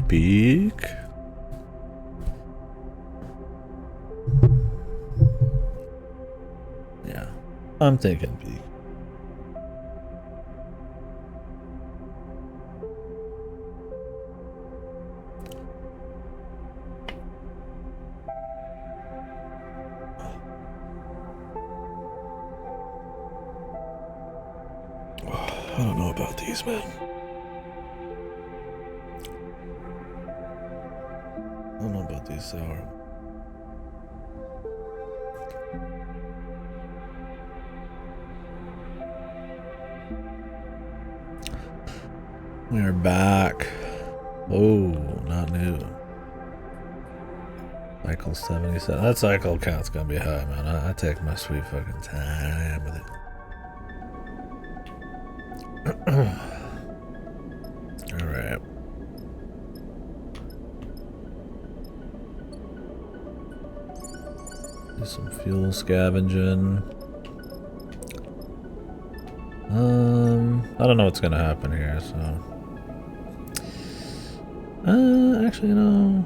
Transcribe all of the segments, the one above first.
Beak. Yeah, I'm thinking beak. I don't know about these, man. I don't know about these sour. We're back. Oh, not new. Cycle 77. That cycle count's gonna be high, man. I take my sweet fucking time with it. Alright. Do some fuel scavenging. I don't know what's gonna happen here, so. Actually, no.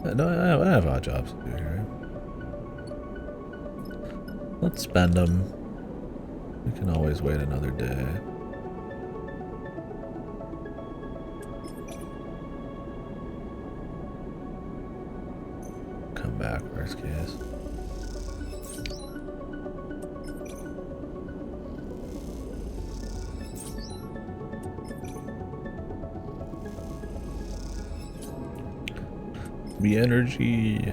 I have odd jobs to do here. Let's spend them. We can always wait another day. Come back, worst case. The energy.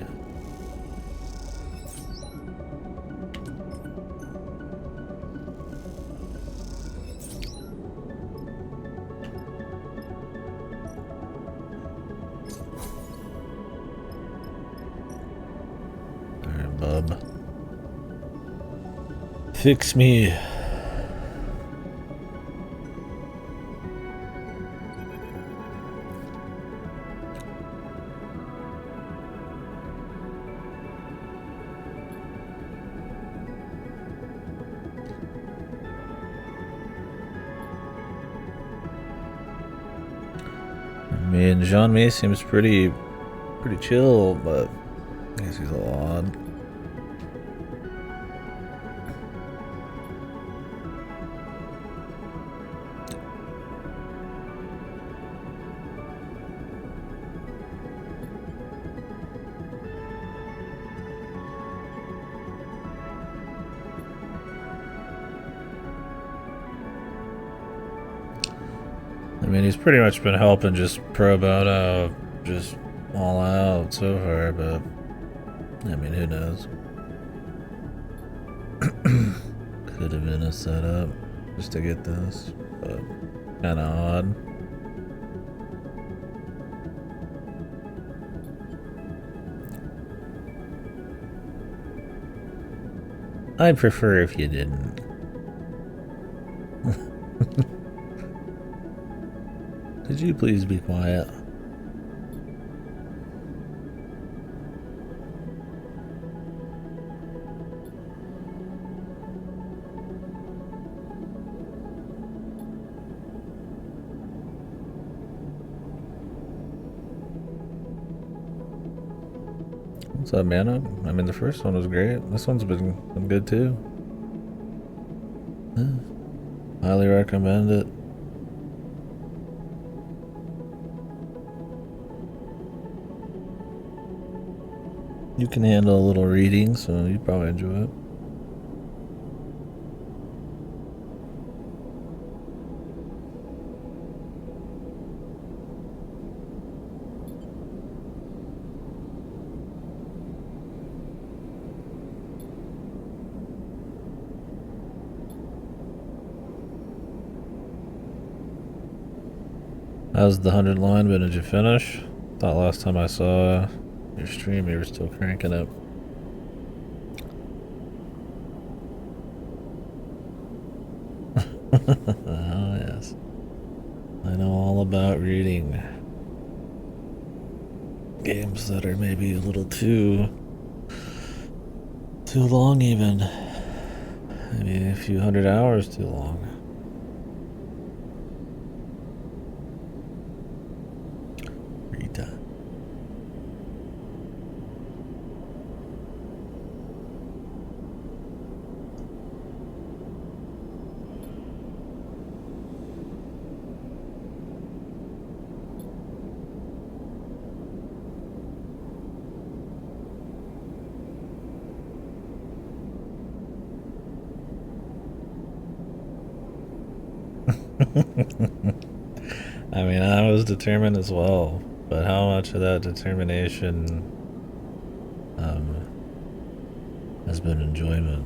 Alright, bub. Fix me. I mean, Jean-Mi seems pretty chill, but I guess he's a little odd. I mean, he's pretty much been helping just probe out, just all out so far, but I mean, who knows? Could have been a setup just to get this, but kind of odd. I'd prefer if you didn't. Could you please be quiet? What's up, man? I mean, the first one was great. This one's been good too. Yeah. Highly recommend it. You can handle a little reading, so you'd probably enjoy it. How's the 100 line been? Did you finish? Thought last time I saw your stream you were still cranking up. Oh yes, I know all about reading games that are maybe a little too long, even maybe a few 100 hours too long. time. I mean, I was determined as well, but how much of that determination has been enjoyment?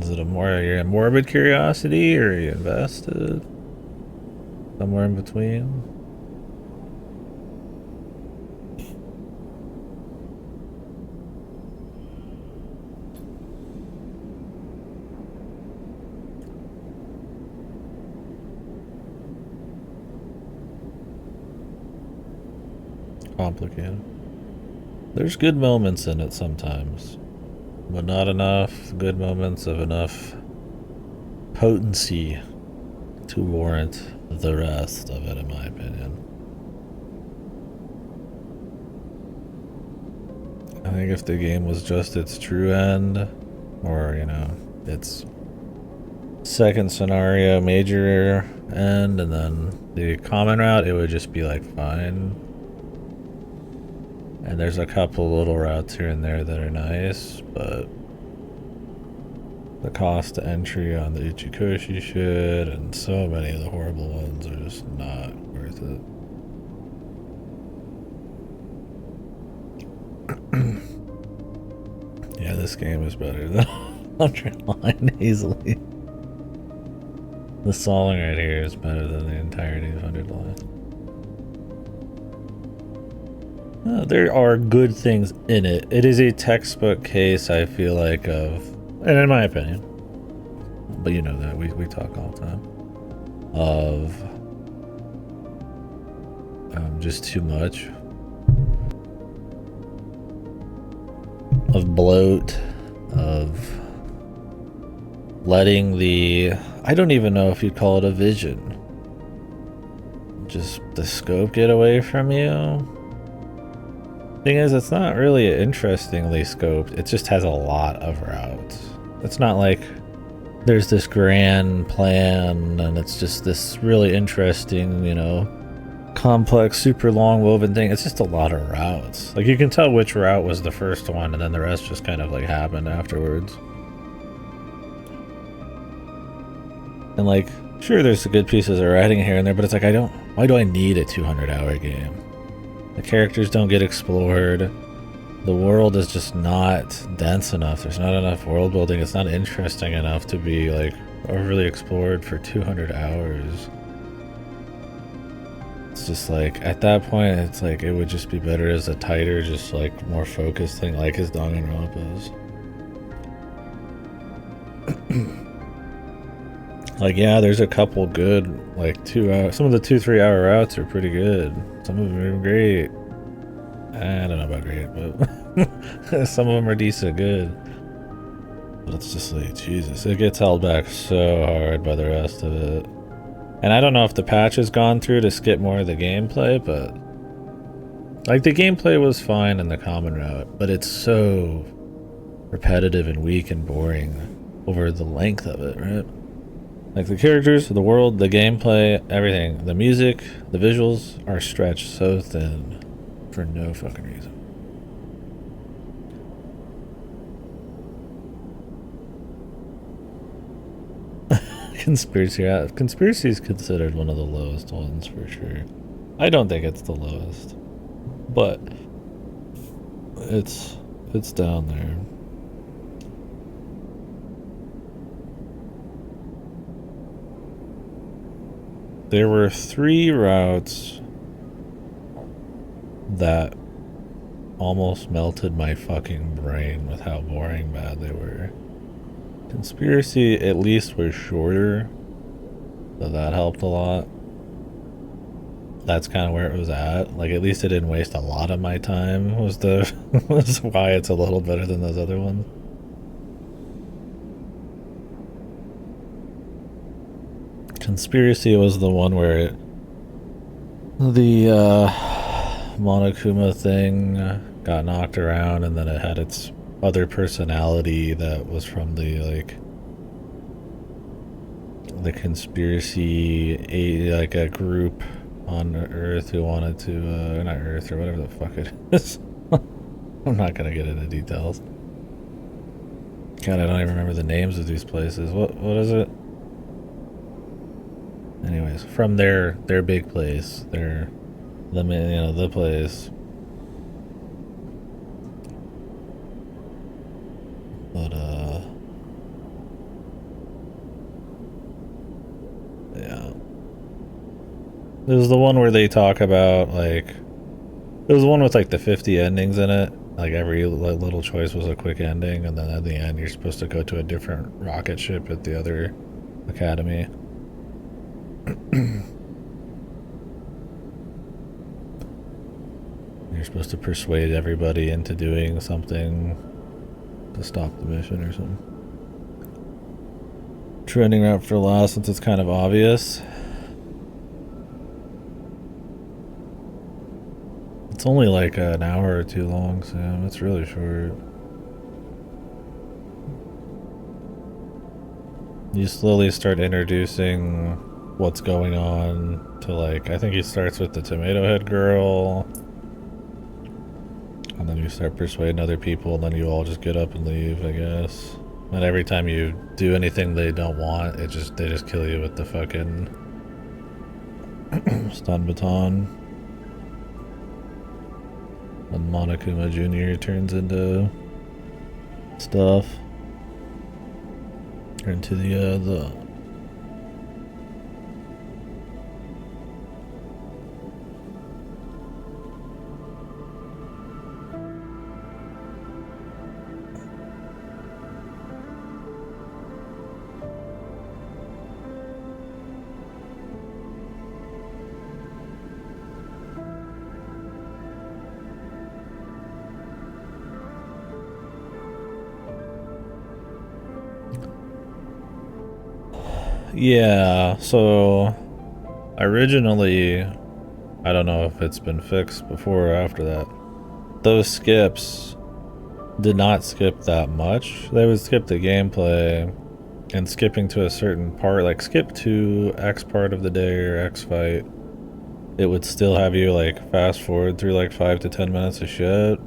Is it a morbid curiosity, or are you invested? Somewhere in between? Complicated. There's good moments in it sometimes, but not enough good moments of enough potency to warrant the rest of it, in my opinion. I think if the game was just its true end, or, you know, its second scenario major end, and then the common route, it would just be like fine. And there's a couple little routes here and there that are nice, but the cost to entry on the Ichikoshi shit and so many of the horrible ones are just not worth it. Yeah, this game is better than 100 line easily. The song right here is better than the entirety of 100 line. There are good things in it. It is a textbook case, I feel like, of, and in my opinion, but you know that, we talk all the time, of just too much. Of bloat, of letting the, I don't even know if you'd call it a vision, just the scope get away from you. Thing is, it's not really interestingly scoped, it just has a lot of routes. It's not like there's this grand plan and it's just this really interesting, you know, complex, super long woven thing. It's just a lot of routes. Like, you can tell which route was the first one and then the rest just kind of like happened afterwards. And like, sure, there's good pieces of writing here and there, but it's like, why do I need a 200-hour game? The characters don't get explored. The world is just not dense enough. There's not enough world building. It's not interesting enough to be like overly explored for 200 hours. It's just like, at that point, it's like, it would just be better as a tighter, just like more focused thing, like his Danganronpa is. Like, yeah, there's a couple good, like 2 hour, some of the 2-3 hour routes are pretty good. Some of them are great. I don't know about great, but some of them are decent good. But it's just like, Jesus, it gets held back so hard by the rest of it. And I don't know if the patch has gone through to skip more of the gameplay, but like, the gameplay was fine in the common route, but it's so repetitive and weak and boring over the length of it, right? Like, the characters, the world, the gameplay, everything, the music, the visuals are stretched so thin for no fucking reason. Conspiracy is considered one of the lowest ones for sure. I don't think it's the lowest, but it's down there. There were 3 routes that almost melted my fucking brain with how boring bad they were. Conspiracy at least was shorter, so that helped a lot. That's kind of where it was at. Like, at least it didn't waste a lot of my time, was why it's a little better than those other ones. Conspiracy was the one where the Monokuma thing got knocked around, and then it had its other personality that was from the conspiracy, like a group on Earth who wanted to, not Earth or whatever the fuck it is. I'm not gonna get into details. God, I don't even remember the names of these places. What is it? Anyways, from their big place, the place. But yeah. It was the one where they talk about it was the one with like the 50 endings in it. Like every little choice was a quick ending, and then at the end you're supposed to go to a different rocket ship at the other academy. You're supposed to persuade everybody into doing something to stop the mission or something. Trending route for last since it's kind of obvious. It's only like an hour or two long, Sam. It's really short. You slowly start introducing what's going on to I think he starts with the tomato head girl. And then you start persuading other people, and then you all just get up and leave, I guess. And every time you do anything they don't want, they just kill you with the fucking stun baton. And Monokuma Jr. turns into stuff. Or into the yeah, so originally, I don't know if it's been fixed before or after that, those skips did not skip that much. They would skip the gameplay, and skipping to a certain part, like skip to X part of the day or X fight, it would still have you fast forward through 5 to 10 minutes of shit.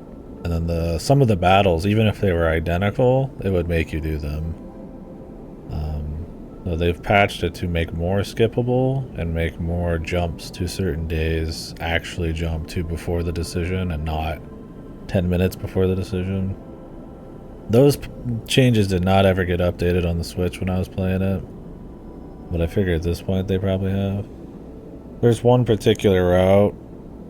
And then some of the battles, even if they were identical, it would make you do them. So they've patched it to make more skippable and make more jumps to certain days actually jump to before the decision and not 10 minutes before the decision. Those changes did not ever get updated on the Switch when I was playing it, but I figure at this point they probably have. There's one particular route,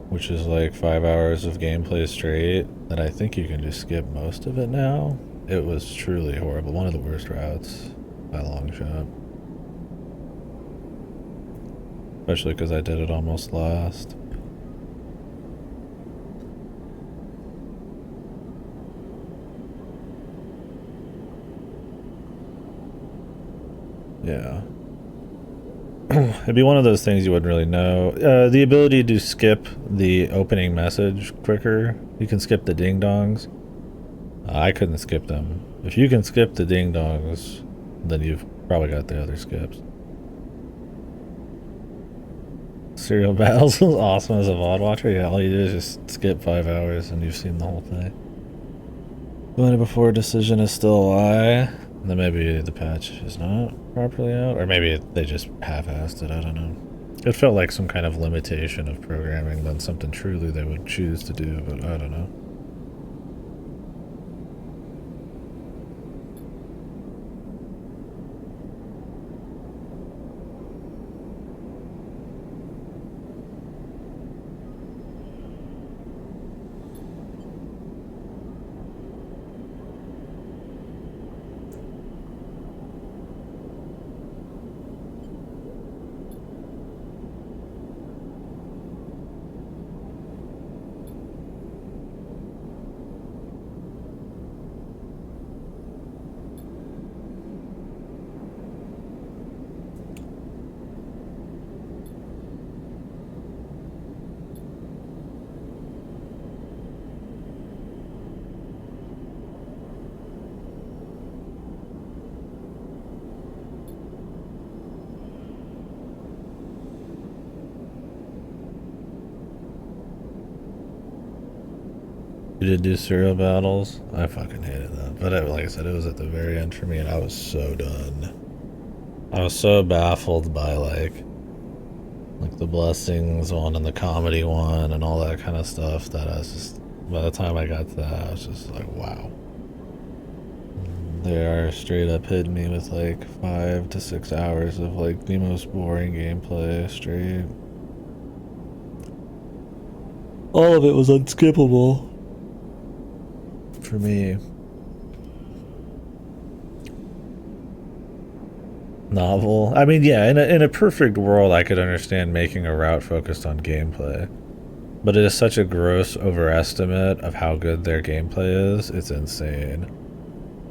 which is 5 hours of gameplay straight, that I think you can just skip most of it now. It was truly horrible. One of the worst routes by a long shot. Especially because I did it almost last. Yeah. It'd be one of those things you wouldn't really know. The ability to skip the opening message quicker. You can skip the ding-dongs. I couldn't skip them. If you can skip the ding-dongs, then you've probably got the other skips. Serial battles is awesome as a VOD watcher. Yeah, all you do is just skip 5 hours and you've seen the whole thing. Doing it before a decision is still a lie. Then maybe the patch is not properly out, or maybe they just half-assed it, I don't know. It felt like some kind of limitation of programming than something truly they would choose to do, but I don't know. You did do serial battles? I fucking hated that. But like I said, it was at the very end for me, and I was so done. I was so baffled by like the blessings one and the comedy one and all that kind of stuff that I was just, by the time I got to that, I was just like, wow. They are straight up hitting me with like 5 to 6 hours of like the most boring gameplay straight. All of it was unskippable for me. Novel. I mean, yeah, in a perfect world, I could understand making a route focused on gameplay. But it is such a gross overestimate of how good their gameplay is. It's insane.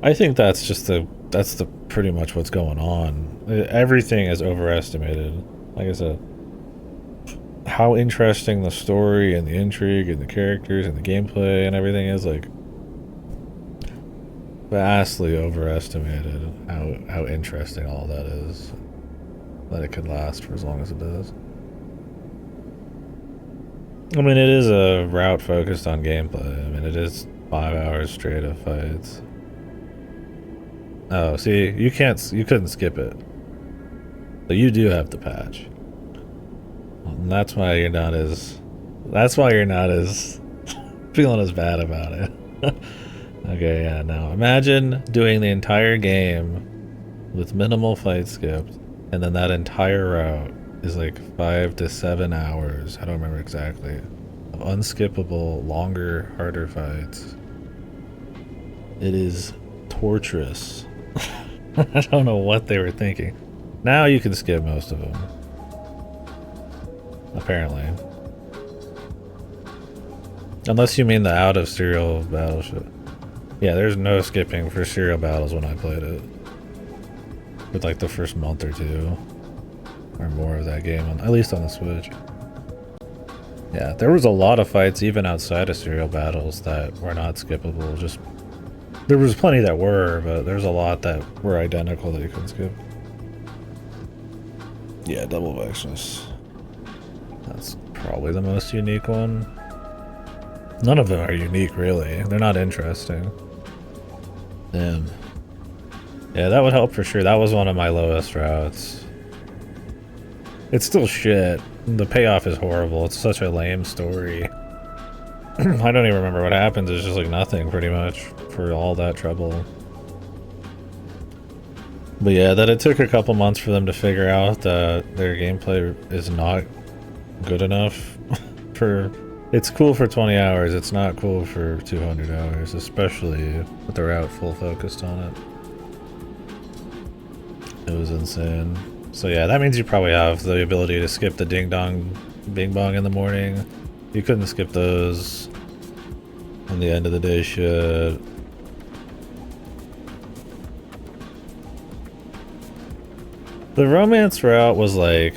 I think that's the pretty much what's going on. Everything is overestimated. Like I said, how interesting the story and the intrigue and the characters and the gameplay and everything is, like, vastly overestimated how interesting all that is. That it could last for as long as it does. I mean, it is a route focused on gameplay. I mean, it is 5 hours straight of fights. Oh, see, you couldn't skip it. So you do have the patch. And that's why you're not as feeling as bad about it. Okay, yeah, now imagine doing the entire game with minimal fight skipped, and then that entire route is like 5 to 7 hours, I don't remember exactly, of unskippable, longer, harder fights. It is torturous. I don't know what they were thinking. Now you can skip most of them. Apparently. Unless you mean the out of serial battle shit. Yeah, there's no skipping for serial battles when I played it. With like the first month or two. Or more of that game, at least on the Switch. Yeah, there was a lot of fights even outside of serial battles that were not skippable. Just there was plenty that were, but there's a lot that were identical that you couldn't skip. Yeah, double Vexness. That's probably the most unique one. None of them are unique, really. They're not interesting. Damn. Yeah, that would help for sure. That was one of my lowest routes. It's still shit. The payoff is horrible. It's such a lame story. I don't even remember what happens. It's just like nothing, pretty much, for all that trouble. But yeah, that it took a couple months for them to figure out that their gameplay is not good enough for... It's cool for 20 hours, it's not cool for 200 hours, especially with the route full focused on it. It was insane. So yeah, that means you probably have the ability to skip the ding dong bing bong in the morning. You couldn't skip those on the end of the day shit. The romance route was like...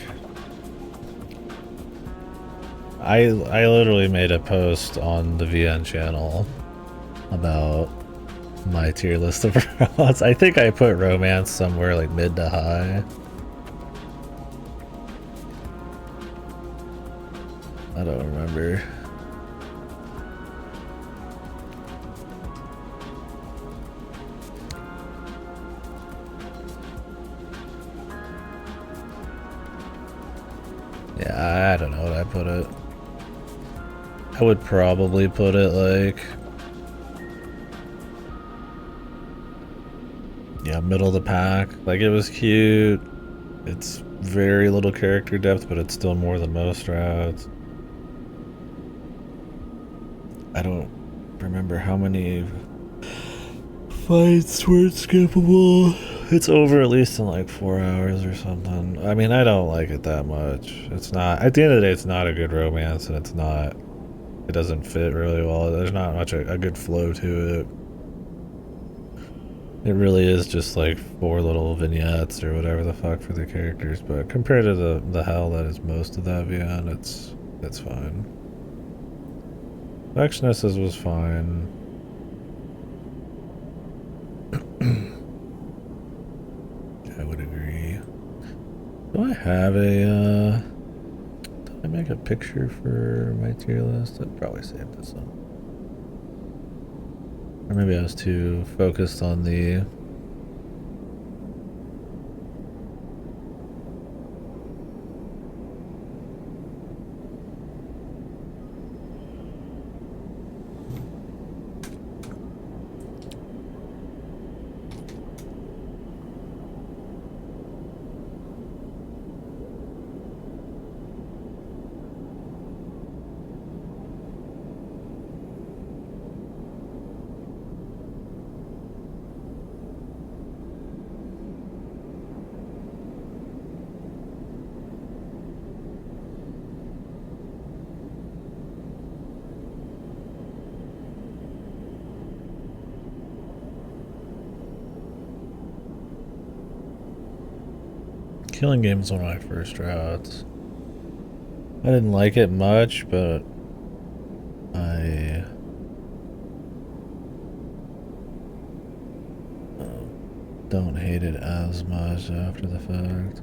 I literally made a post on the VN channel about my tier list of routes. I think I put romance somewhere like mid to high. I don't remember. Yeah, I don't know what I put it. I would probably put it like... yeah, middle of the pack. Like, it was cute. It's very little character depth, but it's still more than most routes. I don't remember how many fights were skippable. It's over at least in like 4 hours or something. I mean, I don't like it that much. It's not, at the end of the day, it's not a good romance, and it's not, it doesn't fit really well. There's not much a good flow to it. It really is just like 4 little vignettes or whatever the fuck for the characters, but compared to the hell that is most of that VN, it's fine. Vexness's was fine. I would agree. Do I have a, did I make a picture for my tier list? I'd probably save this one. Or maybe I was too focused on the... Killing game was one of my first routes. I didn't like it much, but I don't hate it as much after the fact.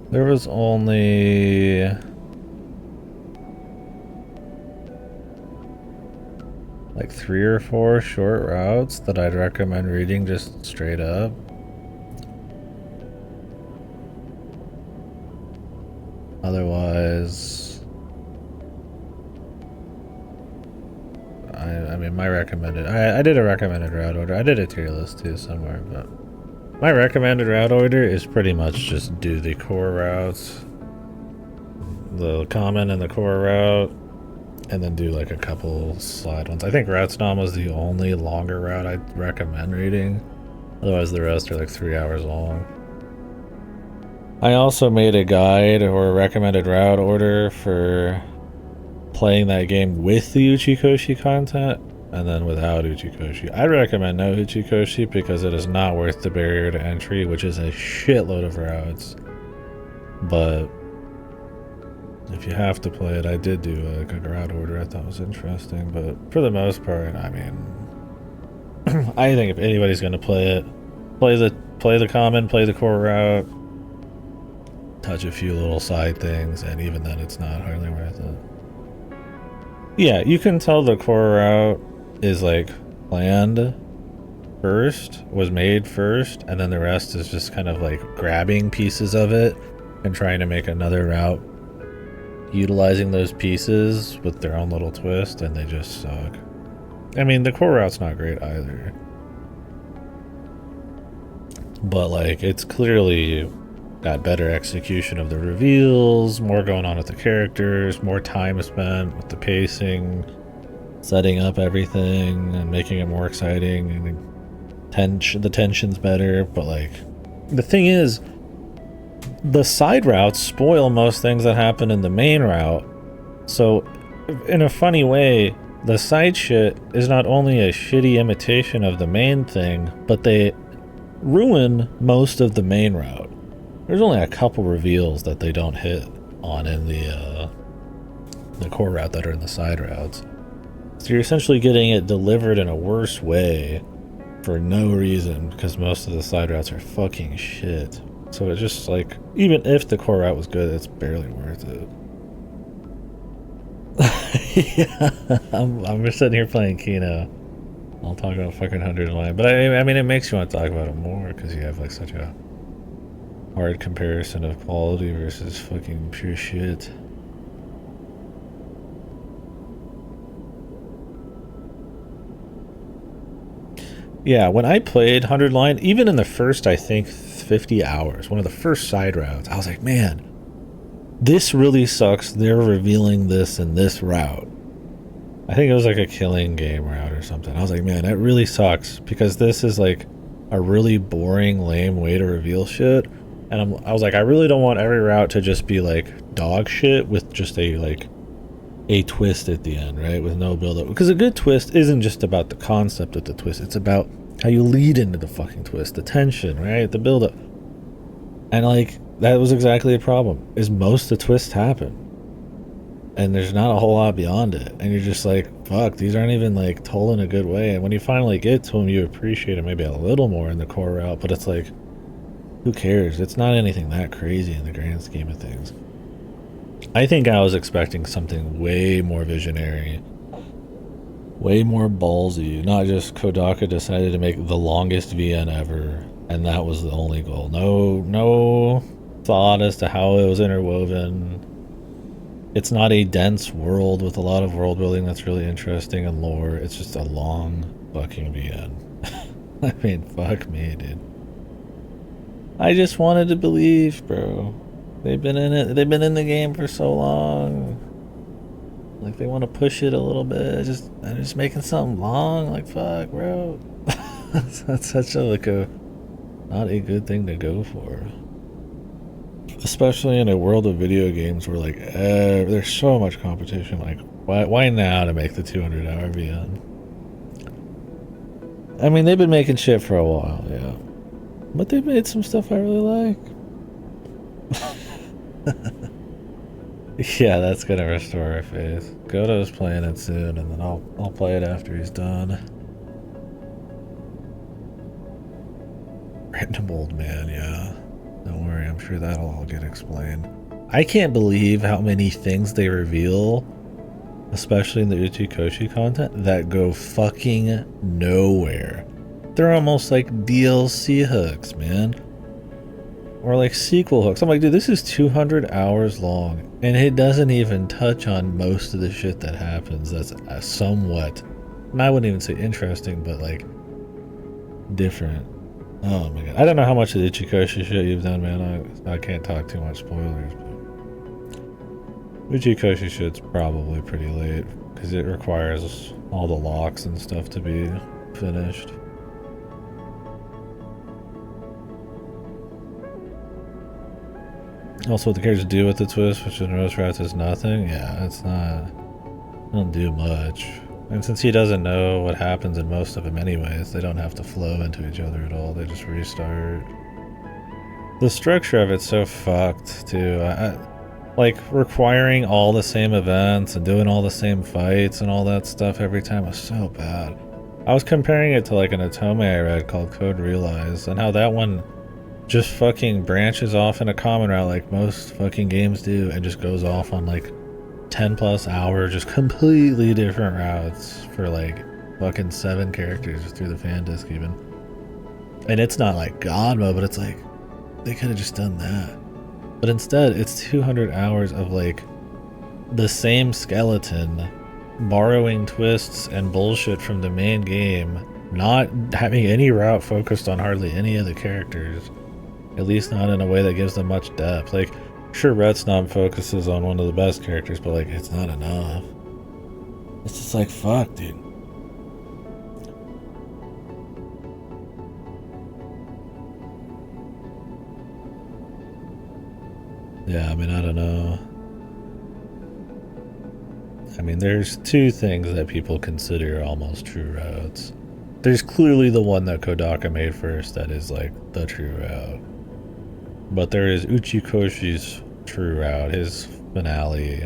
There was only like 3 or 4 short routes that I'd recommend reading just straight up. Otherwise, I mean, my recommended, I did a recommended route order. I did a tier list too somewhere, but my recommended route order is pretty much just do the core routes, the common and the core route, and then do like a couple slide ones. I think Route Snom was the only longer route I'd recommend reading. Otherwise the rest are like 3 hours long. I also made a guide or a recommended route order for playing that game with the Uchikoshi content and then without Uchikoshi. I recommend no Uchikoshi because it is not worth the barrier to entry, which is a shitload of routes. But if you have to play it, I did do like a route order I thought was interesting, but for the most part, I mean, I think if anybody's gonna play it, play the common, play the core route, touch a few little side things, and even then it's not hardly worth it. Yeah, you can tell the core route is like planned first, was made first, and then the rest is just kind of like grabbing pieces of it and trying to make another route utilizing those pieces with their own little twist, and they just suck. I mean, the core route's not great either, but like it's clearly got better execution of the reveals, more going on with the characters, more time spent with the pacing, setting up everything and making it more exciting, and the tension's better. But like the thing is, the side routes spoil most things that happen in the main route. So in a funny way, the side shit is not only a shitty imitation of the main thing, but they ruin most of the main route. There's only a couple reveals that they don't hit on in the core route that are in the side routes. So you're essentially getting it delivered in a worse way for no reason, because most of the side routes are fucking shit. So it's just like, even if the core route was good, it's barely worth it. Yeah, I'm just sitting here playing Kino. I'll talk about fucking 100 line, but I mean, it makes you want to talk about it more because you have like such a hard comparison of quality versus fucking pure shit. Yeah, when I played 100 line, even in the first, I think 50 hours, one of the first side routes, I was like, man, this really sucks. They're revealing this in this route. I think it was like a killing game route or something. I was like, man, that really sucks, because this is like a really boring, lame way to reveal shit. And I was like, I really don't want every route to just be like dog shit with just a twist at the end, right? With no build up. Because a good twist isn't just about the concept of the twist. It's about how you lead into the fucking twist, the tension, right? The build up. And like that was exactly the problem. Is most of the twists happen, and there's not a whole lot beyond it, and you're just like, fuck, these aren't even like told in a good way. And when you finally get to them, you appreciate it maybe a little more in the core route, but it's like, who cares? It's not anything that crazy in the grand scheme of things. I think I was expecting something way more visionary, way more ballsy. Not just Kodaka decided to make the longest VN ever, and that was the only goal. No thought as to how it was interwoven. It's not a dense world with a lot of world building that's really interesting and lore. It's just a long fucking VN. I mean, fuck me, dude. I just wanted to believe, bro. They've been in it. They've been in the game for so long. Like they want to push it a little bit. They're just making something long. Like fuck, bro. That's such a not a good thing to go for. Especially in a world of video games where like there's so much competition. Like why now to make the 200-hour VN? I mean, they've been making shit for a while, yeah. But they've made some stuff I really like. Yeah, that's gonna restore our faith. Goto's playing it soon, and then I'll play it after he's done. Random old man, yeah. Don't worry, I'm sure that'll all get explained. I can't believe how many things they reveal, especially in the Uchikoshi content, that go fucking nowhere. They're almost like DLC hooks, man. Or like sequel hooks. I'm like, dude, this is 200 hours long, and it doesn't even touch on most of the shit that happens that's somewhat, and I wouldn't even say interesting, but like different. Oh my god. I don't know how much of the Uchikoshi shit you've done, man. I can't talk too much spoilers, but Uchikoshi shit's probably pretty late, because it requires all the locks and stuff to be finished. Also, what the characters do with the twist, which in most routes is nothing. Yeah, it's not. Don't do much. And since he doesn't know what happens in most of them anyways, they don't have to flow into each other at all. They just restart. The structure of it's so fucked too. Like requiring all the same events and doing all the same fights and all that stuff every time was so bad. I was comparing it to like an Otome I read called Code Realize, and how that one just fucking branches off in a common route like most fucking games do, and just goes off on like 10 plus hour just completely different routes for like fucking 7 characters through the fan disc even. And it's not like God mode, but it's like they could have just done that. But instead it's 200 hours of like the same skeleton borrowing twists and bullshit from the main game, not having any route focused on hardly any of the characters. At least not in a way that gives them much depth. Like, sure, Red Snob focuses on one of the best characters, but like, it's not enough. It's just like, fuck, dude. Yeah, I mean, I don't know. I mean, there's 2 things that people consider almost true routes. There's clearly the one that Kodaka made first that is like the true route. But there is Uchikoshi's true route, his finale,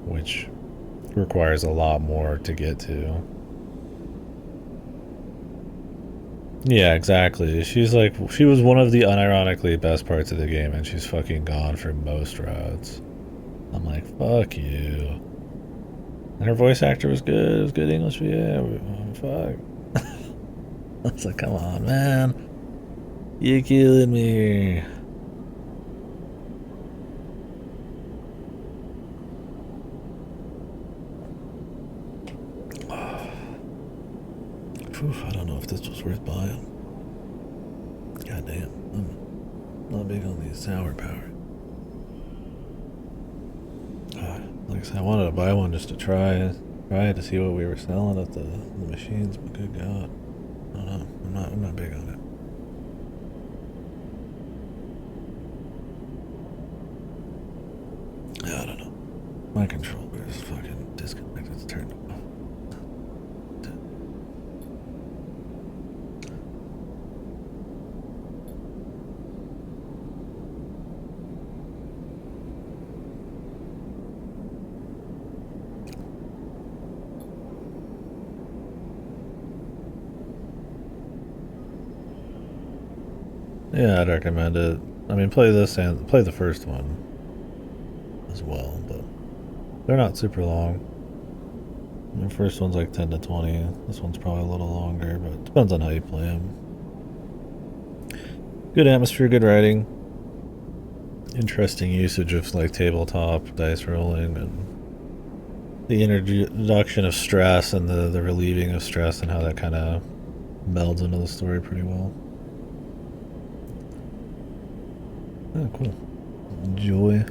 which requires a lot more to get to. Yeah, exactly. She was one of the unironically best parts of the game, and she's fucking gone for most routes. I'm like, fuck you. And her voice actor was good. It was good English. Yeah, fuck. I was like, come on, man. You're killing me. I don't know if this was worth buying. God damn, I'm not big on these sour power. Like I said, I wanted to buy one just to try it to see what we were selling at the machines, but good God, I don't know. I'm not big on it. I don't know. My controller is fucking disconnected. It's turned off. Yeah, I'd recommend it. I mean, play this and play the first one as well, but they're not super long. The first one's like 10 to 20. This one's probably a little longer, but it depends on how you play them. Good atmosphere, good writing. Interesting usage of like tabletop dice rolling and the introduction of stress and the relieving of stress and how that kind of melds into the story pretty well. Oh, cool. Enjoy.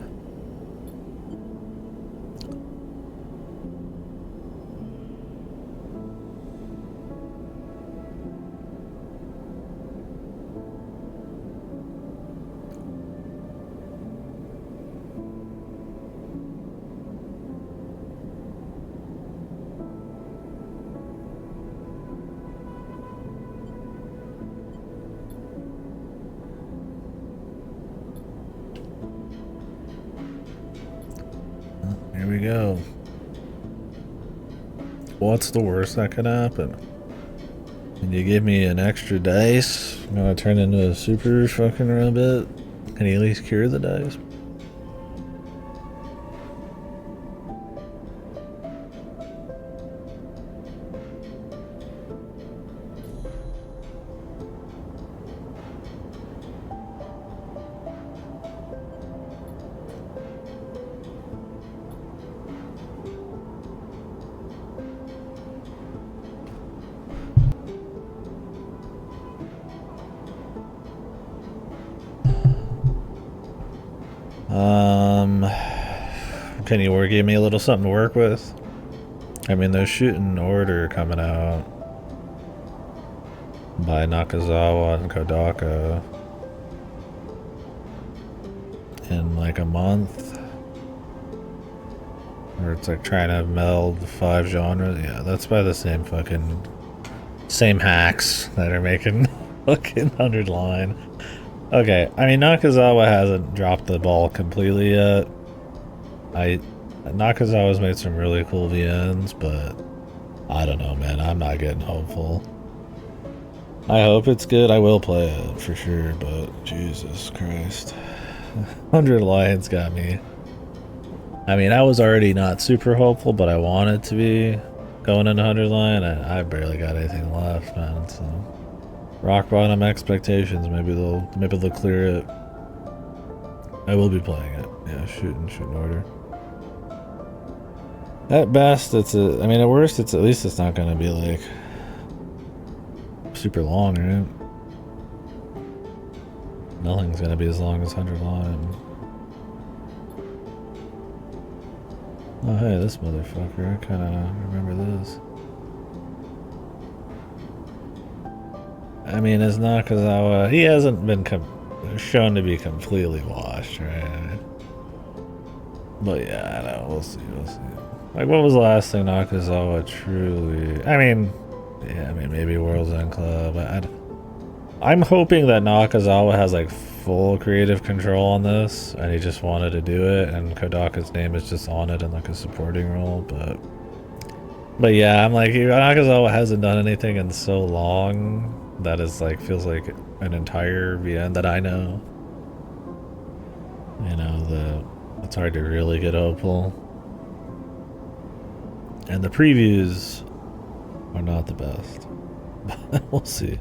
Here we go. What's the worst that could happen? Can you give me an extra dice? I'm gonna turn into a super fucking rabbit. Can you at least cure the dice? Can you give me a little something to work with? I mean, there's Shooting Order coming out by Nakazawa and Kodaka in like a month. Where it's like trying to meld 5 genres. Yeah, that's by the same hacks that are making fucking 100 line. Okay, I mean, Nakazawa hasn't dropped the ball completely yet. Nakazawa's made some really cool VNs, but I don't know, man. I'm not getting hopeful. I hope it's good. I will play it for sure, but Jesus Christ. 100 Lions got me. I mean, I was already not super hopeful, but I wanted to be going into 100 Lion, and I barely got anything left, man. So rock bottom expectations. Maybe they'll clear it. I will be playing it. Yeah, shooting order. At best, at worst, at least it's not gonna be like super long, right? Nothing's gonna be as long as 100 Lion. Oh, hey, this motherfucker. I kinda remember this. I mean, it's Nakazawa. He hasn't been shown to be completely washed, right? But yeah, I know. We'll see. Like, what was the last thing Nakazawa truly... I mean, maybe World's End Club. I'm hoping that Nakazawa has, like, full creative control on this, and he just wanted to do it, and Kodaka's name is just on it in, like, a supporting role, But yeah, I'm like, Nakazawa hasn't done anything in so long that is, like, feels like an entire VN that I know. You know, it's hard to really get hopeful. And the previews are not the best. But we'll see.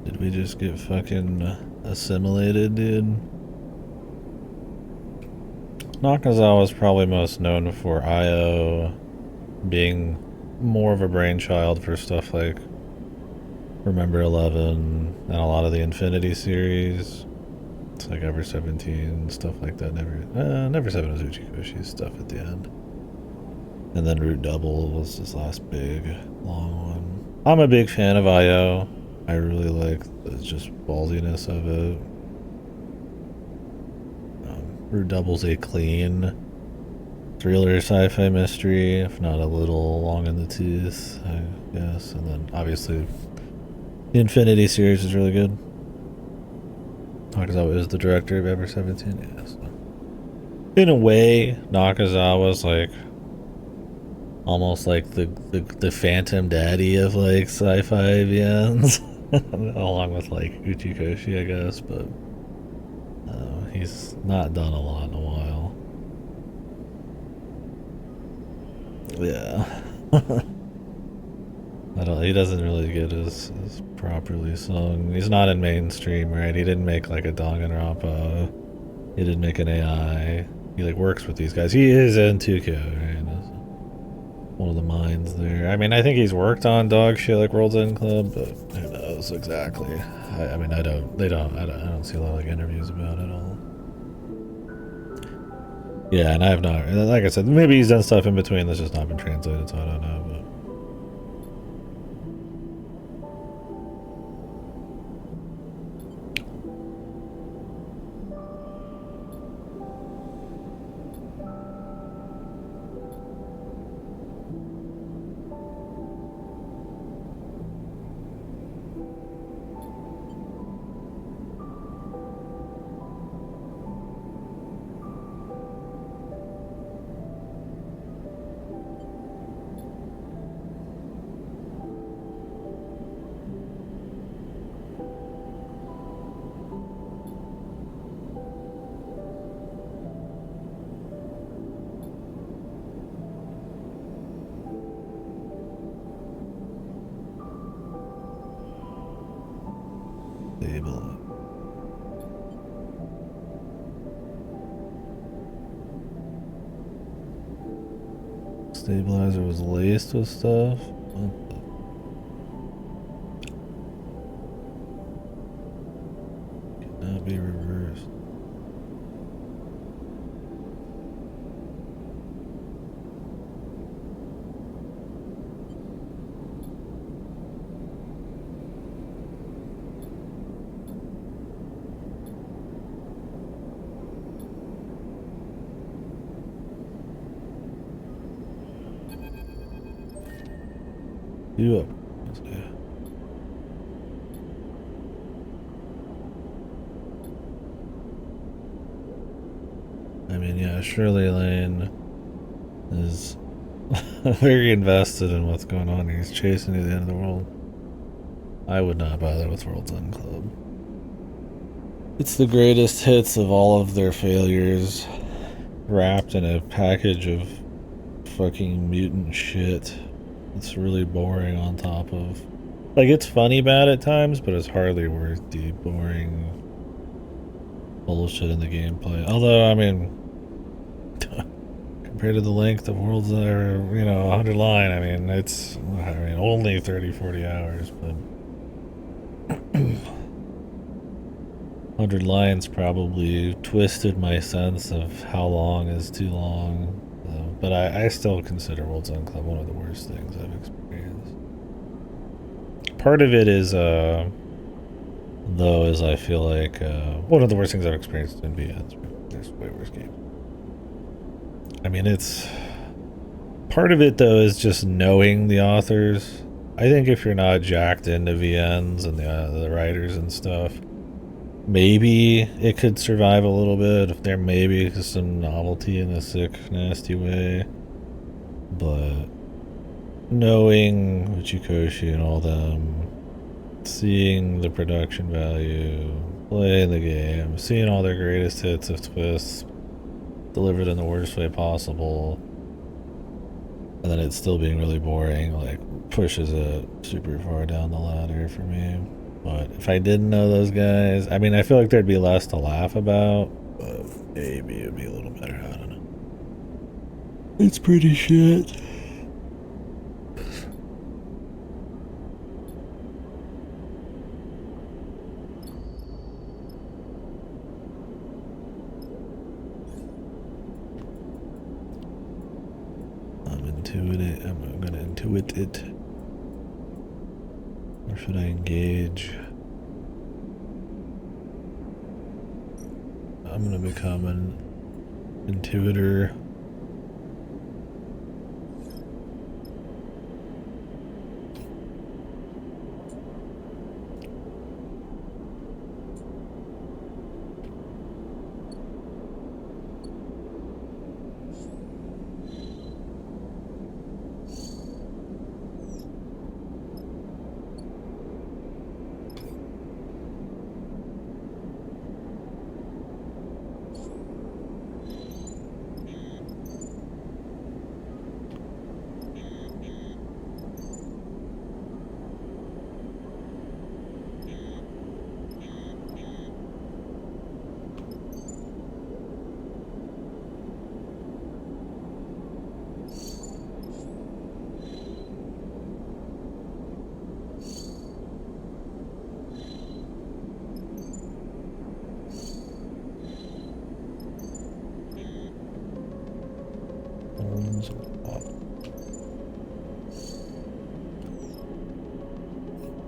Did we just get fucking assimilated, dude? Nakazawa's probably most known for IO being more of a brainchild for stuff like Remember 11 and a lot of the Infinity series. It's like Ever 17, stuff like that. Never 7 was Uchikoshi's stuff at the end. And then Root Double was his last big, long one. I'm a big fan of IO. I really like the just ballsiness of it. Root Double's a clean thriller sci-fi mystery, if not a little long in the tooth, I guess. And then obviously the Infinity series is really good. Nakazawa is the director of Ever 17, yeah. So. In a way, Nakazawa's like almost like the phantom daddy of like sci-fi VNs, along with like Uchikoshi, I guess. But he's not done a lot in a while. Yeah. He doesn't really get his properly sung. He's not in mainstream, right? He didn't make like a Danganronpa. He didn't make an AI. He like works with these guys. He is in Tuco, right? One of the minds there. I mean, I think he's worked on dog shit like World's End Club, but who knows exactly. I mean, I don't see a lot of like interviews about it all. Yeah, and I have not, like I said, maybe he's done stuff in between that's just not been translated, so I don't know, but. Stabilizer was laced with stuff. Cannot be reversed. You up? Yeah. I mean, yeah, Shirley Lane is very invested in what's going on here. He's chasing to the end of the world. I would not bother with World's End Club. It's the greatest hits of all of their failures, wrapped in a package of fucking mutant shit. It's really boring on top of... Like, it's funny bad at times, but it's hardly worth the boring bullshit in the gameplay. Although, I mean... compared to the length of Worlds that are, 100 line, I mean, it's... only 30-40 hours, but... 100 lines probably twisted my sense of how long is too long. But I still consider World's End Club one of the worst things I've experienced. Part of it is, though, is I feel like one of the worst things I've experienced in VNs. There's way worse games. I mean, it's... Part of it, though, is just knowing the authors. I think if you're not jacked into VNs and the writers and stuff, maybe it could survive a little bit if there maybe is some novelty in a sick, nasty way. But knowing Uchikoshi and all them, seeing the production value, playing the game, seeing all their greatest hits of twists delivered in the worst way possible, and then it still being really boring, like, pushes it super far down the ladder for me. But if I didn't know those guys, I mean, I feel like there'd be less to laugh about, but maybe it'd be a little better. I don't know. It's pretty shit. intuit it. I'm gonna intuit it. Or should I engage? I'm gonna become an intuitor.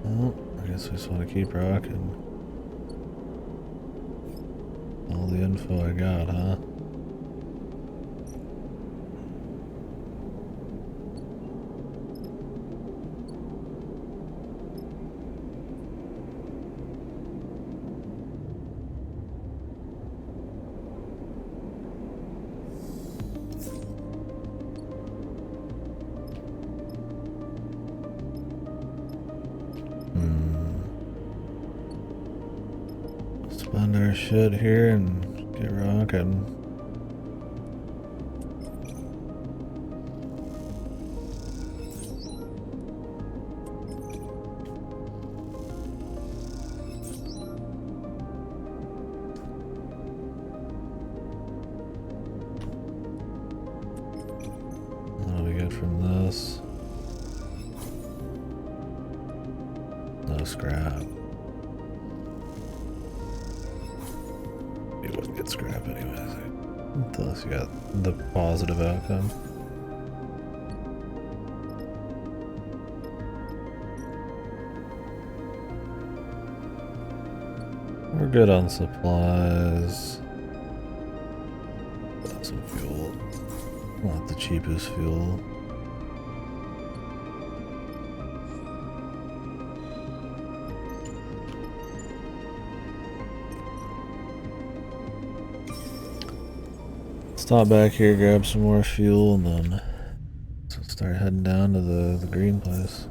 Well, I guess we just want to keep rocking. All the info I got, huh? Spend our shit here and get rocking. What do we get from this? No scrap. You wouldn't get scrap anyways. Unless you got the positive outcome. We're good on supplies. Got some fuel. Not the cheapest fuel. Stop back here, grab some more fuel, and then start heading down to the green place.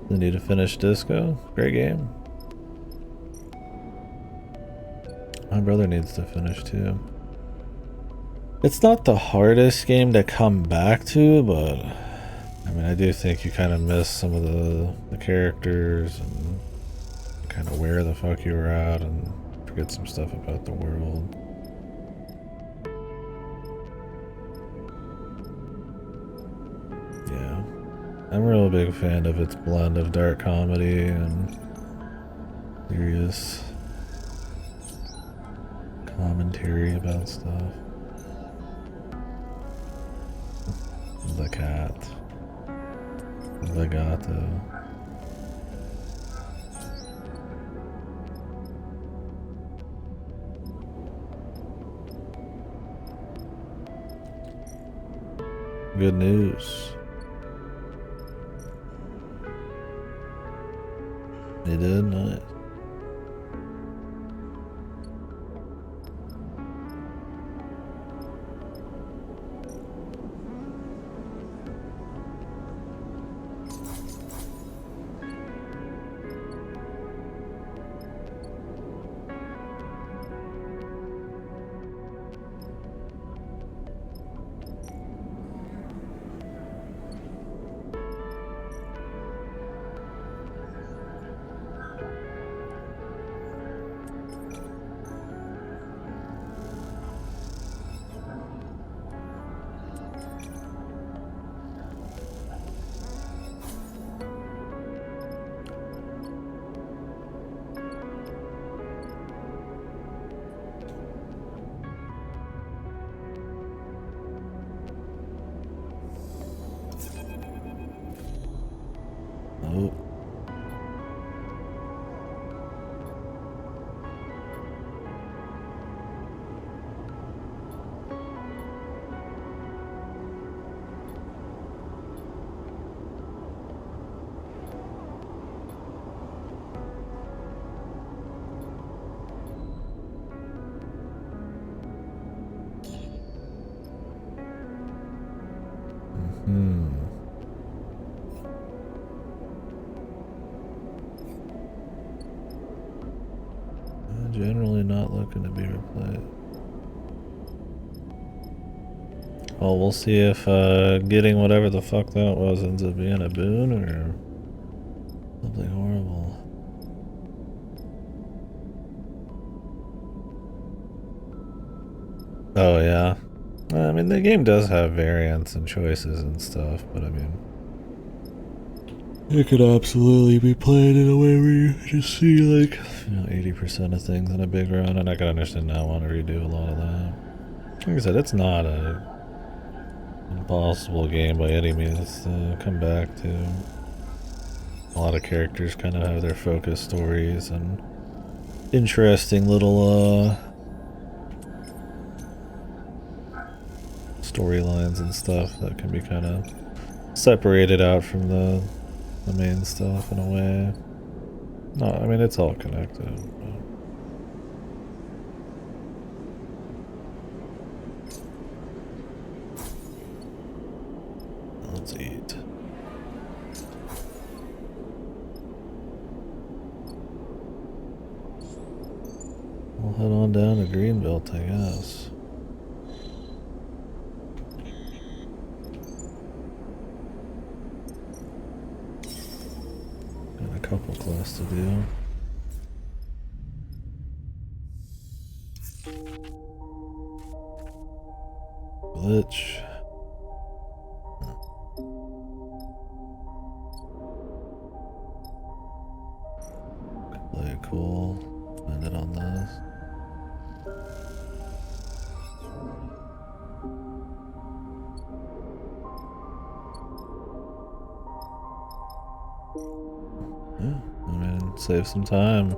They need to finish Disco. Great game. My brother needs to finish too. It's not the hardest game to come back to, but I mean, I do think you kind of miss some of the characters and kind of where the fuck you were at and forget some stuff about the world. Yeah, I'm a real big fan of its blend of dark comedy and serious commentary about stuff. The cat. The gato. Good news. They did? Nice. Oh. Generally not looking to be replaced. Well, we'll see if getting whatever the fuck that was ends up being a boon or something horrible. Oh yeah. I mean, the game does have variants and choices and stuff, but I mean, it could absolutely be played in a way where you just see like 80% of things in a big run, and I can understand not want to redo a lot of that. Like I said, it's not a impossible game by any means to come back to. A lot of characters kind of have their focus stories and interesting little storylines and stuff that can be kind of separated out from the main stuff in a way. No, I mean, it's all connected. Let's eat. We'll head on down to Greenbelt, I guess. Got a couple quests to do. Glitch. Play it cool. Spend it on this. Yeah, I mean, save some time.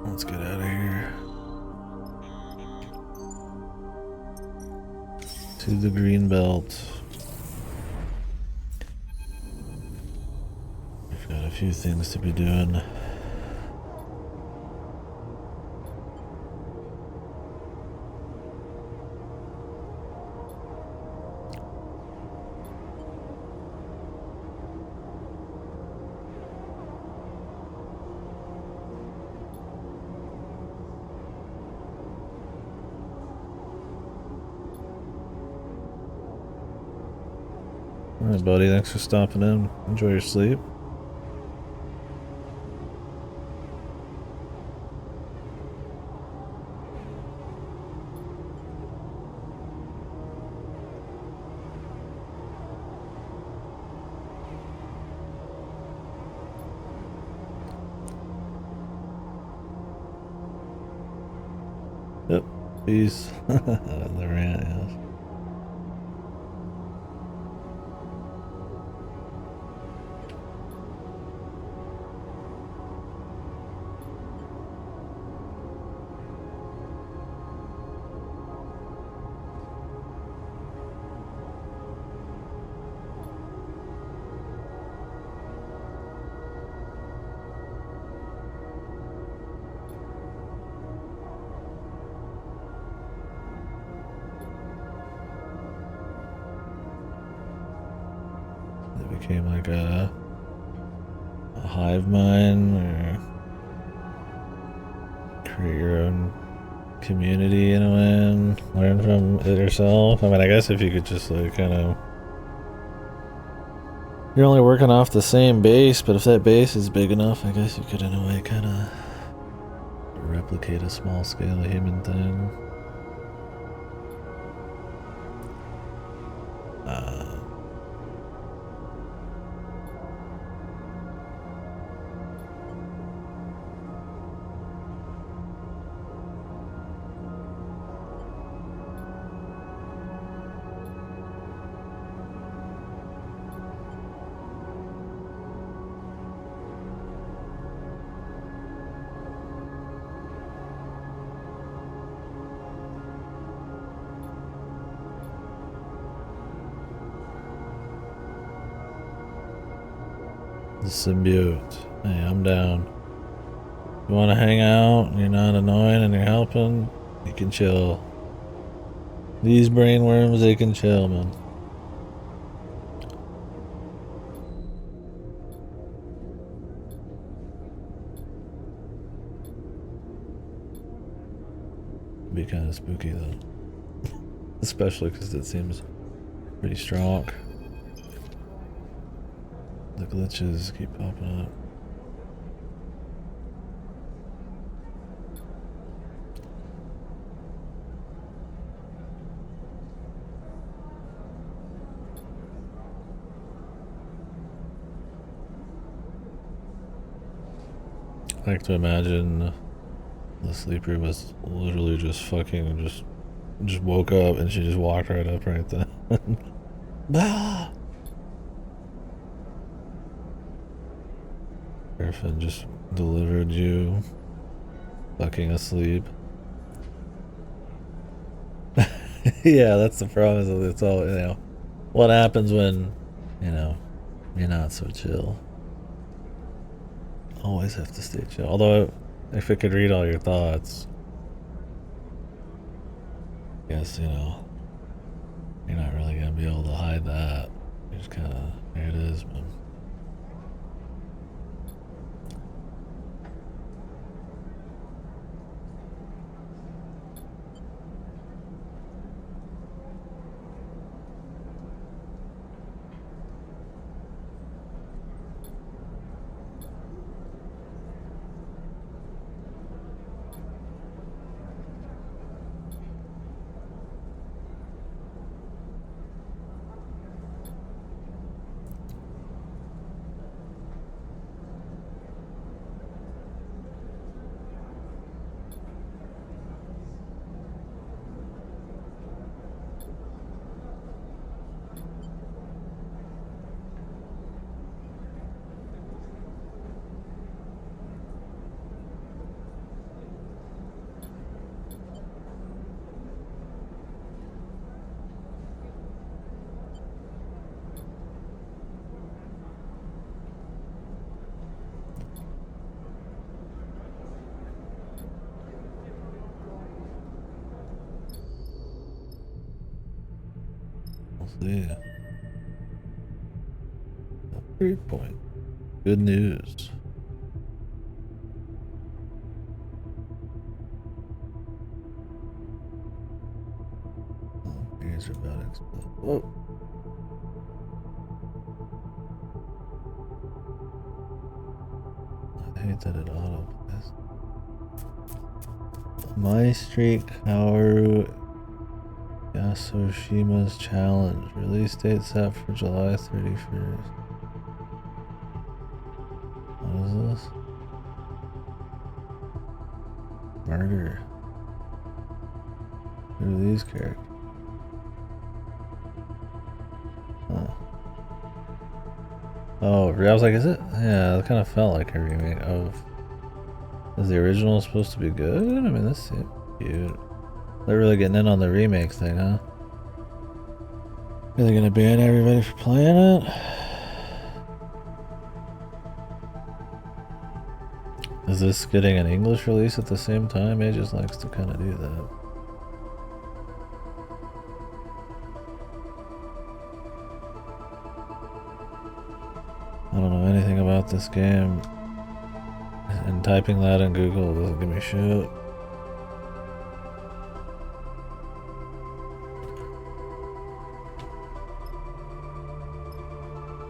Let's get out of here. To the Greenbelt. We've got a few things to be doing. Alright, buddy, thanks for stopping in. Enjoy your sleep. Yep, peace. The rant, yes. It became like a hive mind, or create your own community in a way and learn from it yourself. I mean, I guess if you could just like kind of, you're only working off the same base, but if that base is big enough, I guess you could in a way kind of replicate a small scale human thing. The symbiote. Hey, I'm down. You want to hang out? You're not annoying and you're helping? You can chill. These brainworms, they can chill, man. Be kind of spooky though. Especially because it seems pretty strong. The glitches keep popping up. I like to imagine the sleeper was literally just fucking just woke up and she just walked right up right then. Ah! Griffin just delivered you fucking asleep. Yeah, that's the problem. Is it's all, you know, what happens when, you know, you're not so chill. Always have to stay chill. Although, if it could read all your thoughts, I guess, you know, you're not really gonna be able to hide that. You're just kind of, there it is, man. Yeah. 3 point. Good news. Oh, ears are about to explode. Whoa. I hate that it auto plays. My Street Kaoru Yasoshima's Challenge. Release date set for July 31st. What is this? Murder. Who are these characters? Huh. Oh, I was like, is it? Yeah, it kind of felt like a remake of. Is the original supposed to be good? I mean, this seems cute. They're really getting in on the remake thing, huh? Are they gonna ban everybody for playing it? Is this getting an English release at the same time? He just likes to kind of do that. don't know anything about this game. And typing that in Google doesn't give me shit.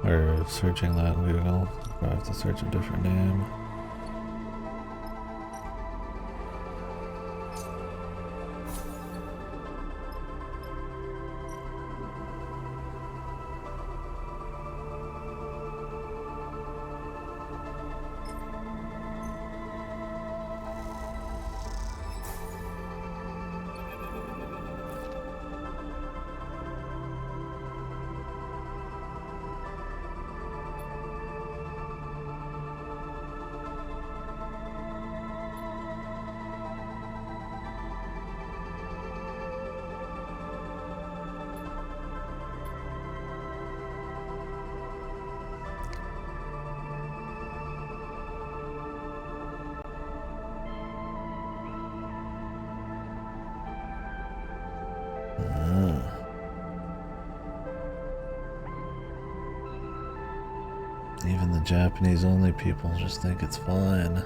Or searching that in Google. I have to search a different name. Even the Japanese only people just think it's fine.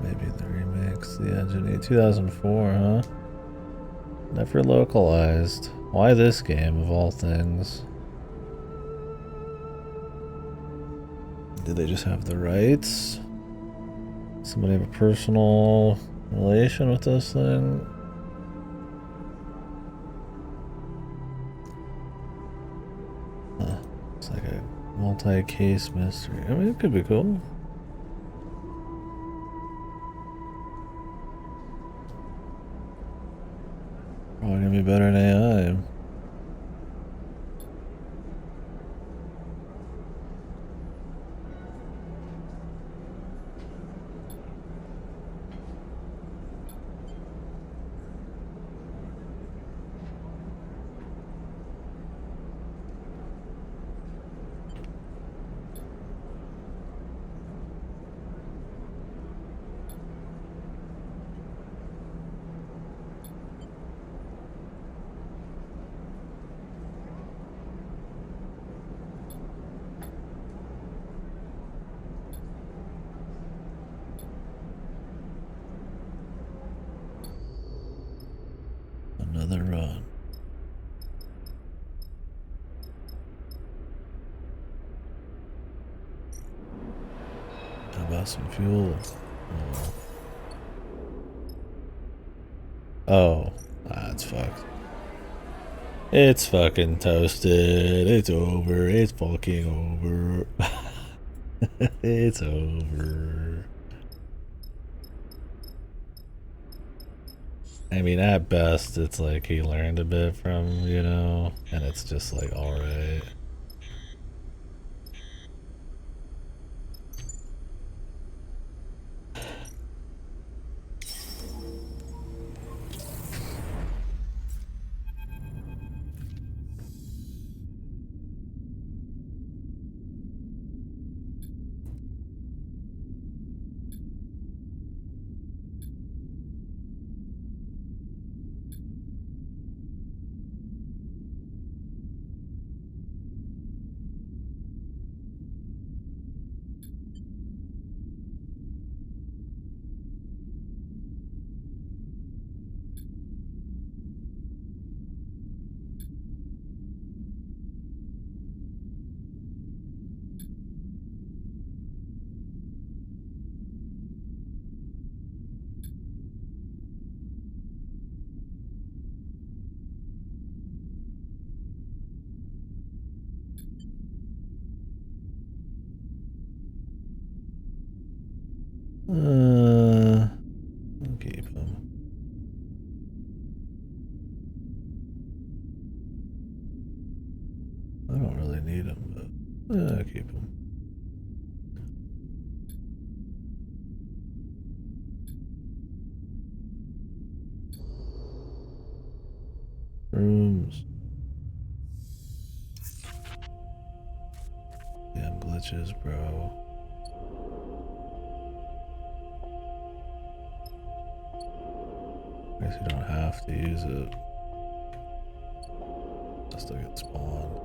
Maybe the remakes, the engine 2004, huh? Never localized. Why this game of all things? Did they just have the rights? Somebody have a personal relation with this thing? It's like a multi-case mystery. I mean, it could be cool. Probably gonna be better than AI. Another run. How about some fuel? Oh, it's fucked. It's fucking toasted. It's over. It's fucking over. It's over. I mean, at best, it's like he learned a bit from, you know, and it's just like, alright. I'll keep him. I don't really need him, but I'll keep him. Rooms. Damn glitches, bro. I guess you don't have to use it. still get spawned.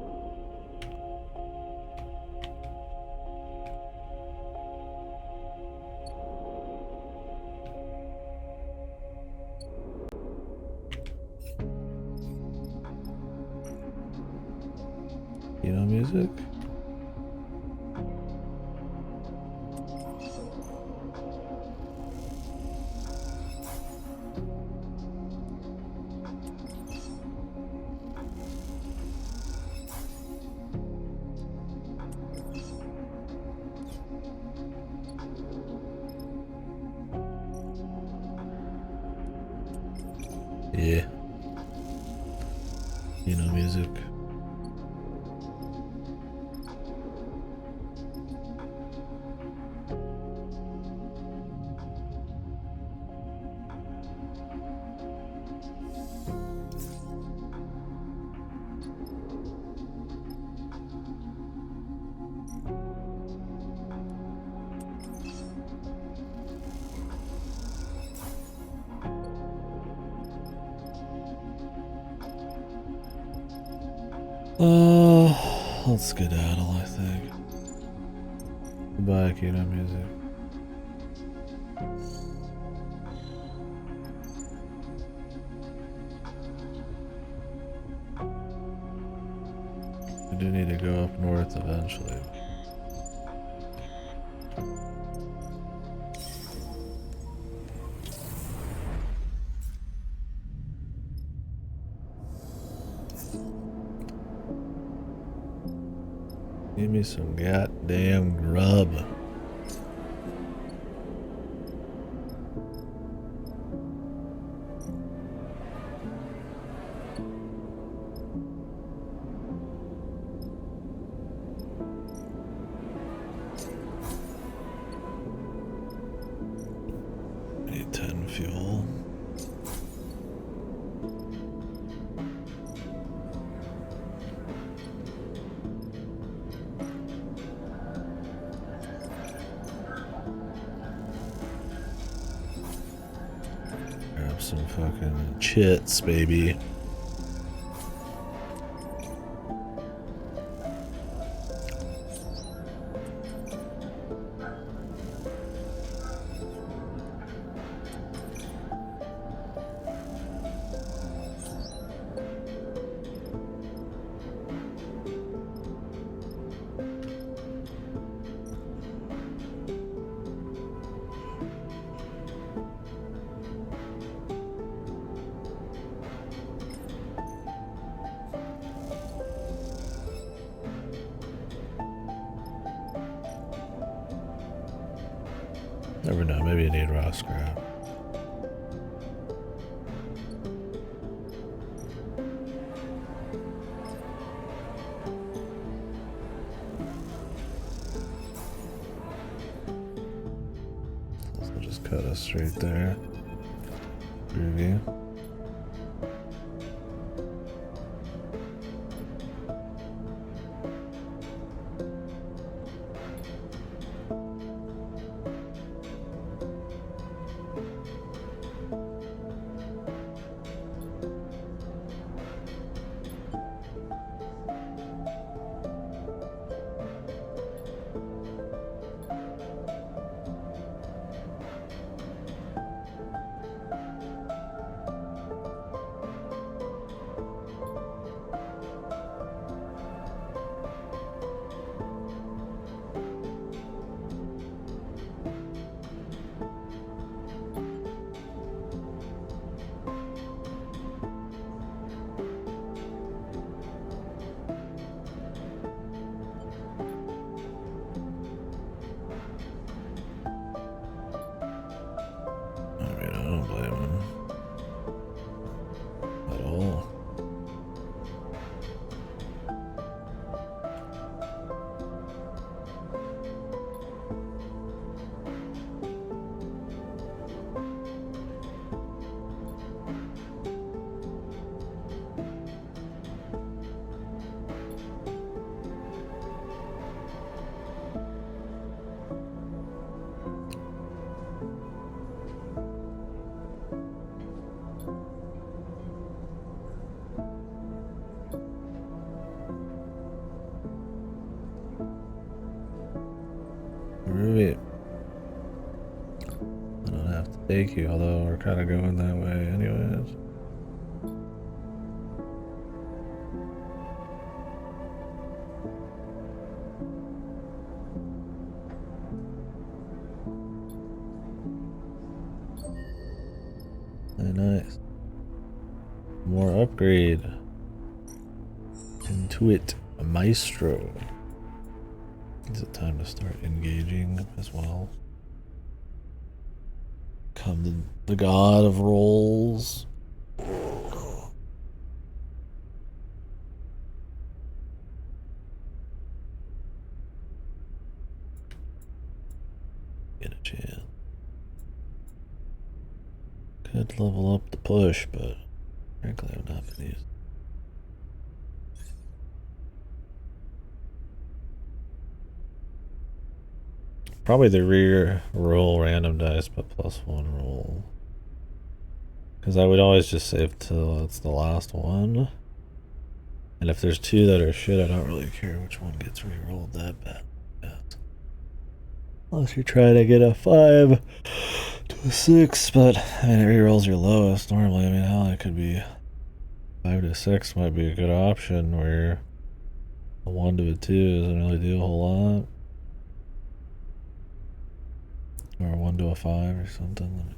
You know music? Yeah. You know music. Let's skedaddle, I think. Goodbye, Kino music. We do need to go up north eventually. Give me some goddamn grub. I need 10 fuel. Grab some fucking chits, baby. Never know, maybe you need raw scrap. So just cut us straight there. Groovy. KDkill, although we're kind of going that way anyways. Very nice. More upgrade. Intuit Maestro. Is it time to start engaging as well? Come the god of rolls. Get a chance. Could level up the push, but frankly I've not been using. Probably the rear roll random dice, but +1 roll. Because I would always just save till it's the last one. And if there's two that are shit, I don't really care which one gets re-rolled that bad. Unless you're trying to get a 5 to a 6, but I mean, it re-rolls your lowest normally. I mean, hell, it could be 5 to 6 might be a good option where a 1 to a 2 doesn't really do a whole lot. Or a 1 to a 5 or something.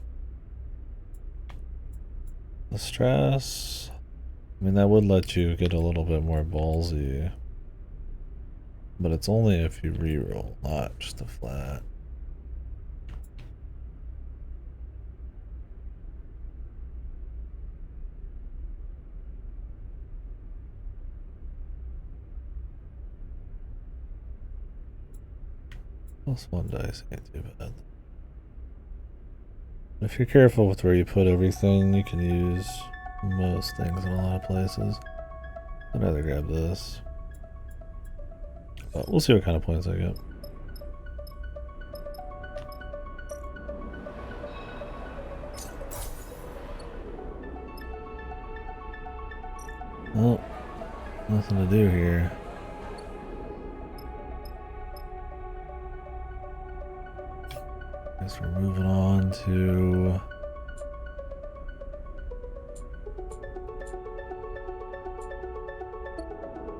The stress, I mean, that would let you get a little bit more ballsy. But it's only if you re-roll, not just a flat. +1 dice ain't too bad. If you're careful with where you put everything, you can use most things in a lot of places. I'd rather grab this. But we'll see what kind of points I get. Oh, nothing to do here. Guess we're moving on to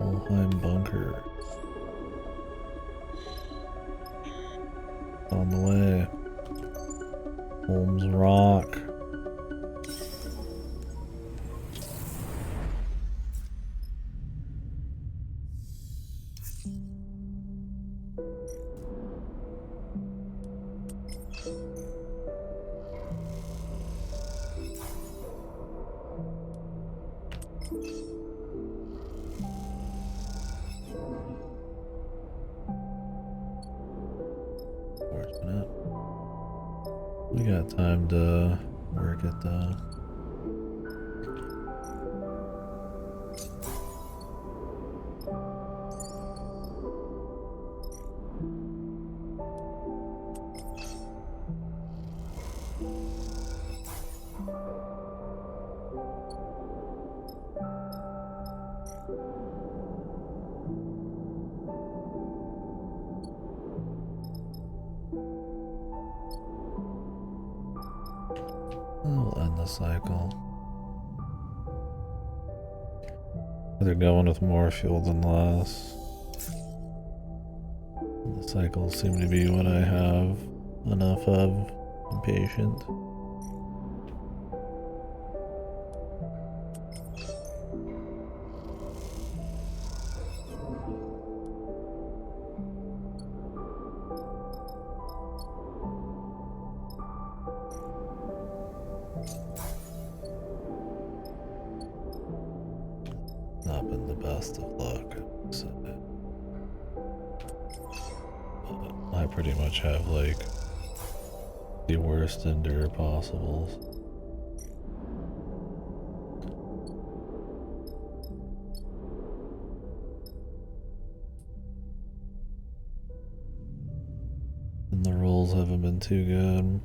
Olheim Bunker. On the way. Holmes Rock. Fortunate. We got time to work it though. We'll end the cycle. They're going with more fuel than less. The cycles seem to be what I have enough of. I'm patient. Not been the best of luck. So, I pretty much have like the worst endure possibles. And the rolls haven't been too good.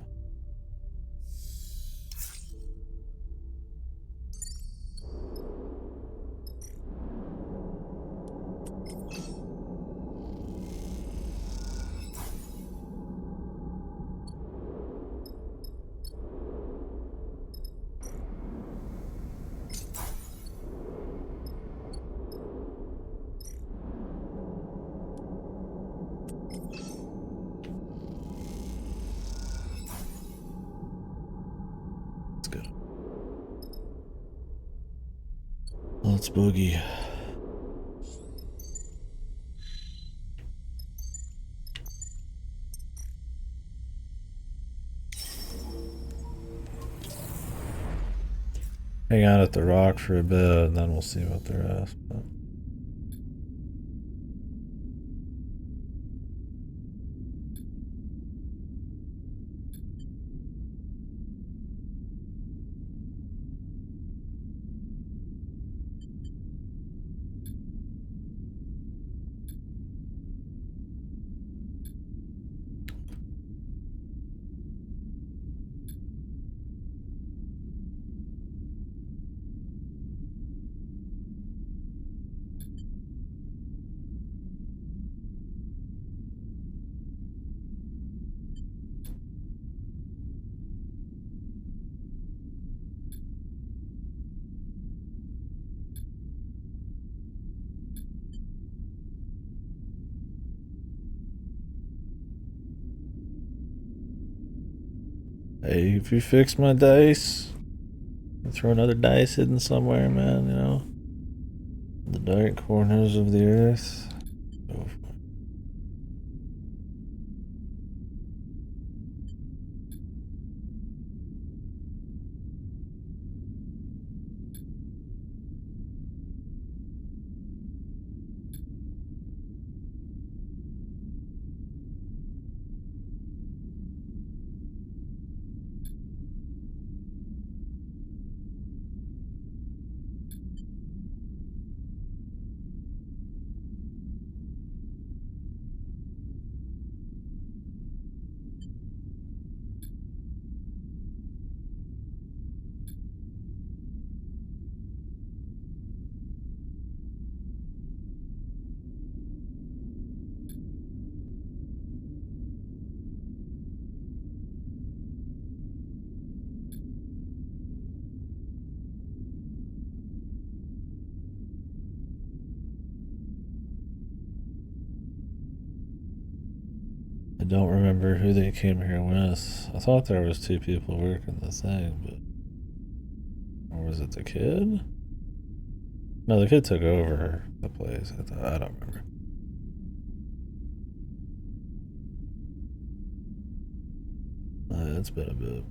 Let's boogie. Hang out at the rock for a bit, and then we'll see about the rest. But hey, if you fix my dice, I'll throw another dice hidden somewhere, man, you know? The dark corners of the earth. Go for it. I don't remember who they came here with. I thought there was 2 people working the thing, but... Or was it the kid? No, the kid took over the place. I don't remember. It's been a bit.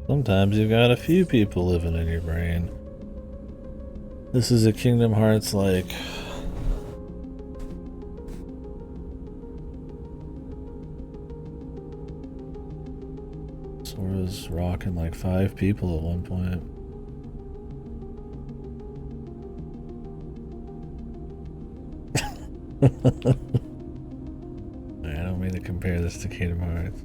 Sometimes you've got a few people living in your brain. This is a Kingdom Hearts like. Sora's rocking like 5 people at one point. I don't mean to compare this to Kingdom Hearts.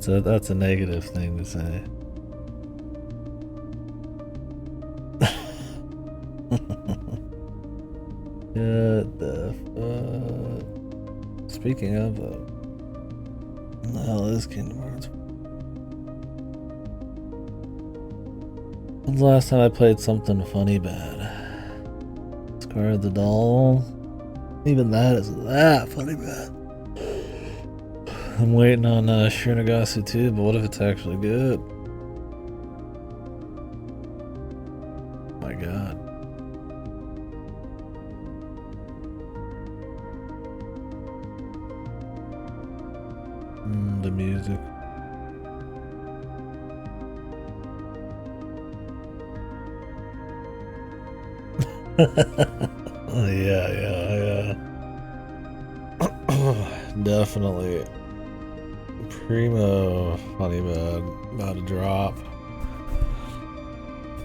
That's a negative thing to say. What the fuck? Speaking of, what the hell is Kingdom Hearts? When's the last time I played something funny bad? Scar of the Doll? Even that is that funny bad. I'm waiting on Shinagasu too, but what if it's actually good? My god. The music. Yeah. Definitely. Primo funny bad. About to drop.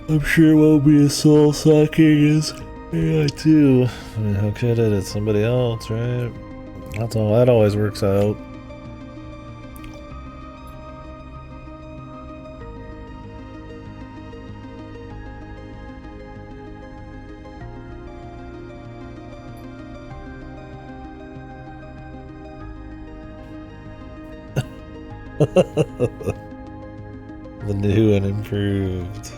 I'm sure it won't be as soul sucking as AI too. I mean, how could it? It's somebody else, right? That's all. That always works out. The new and improved.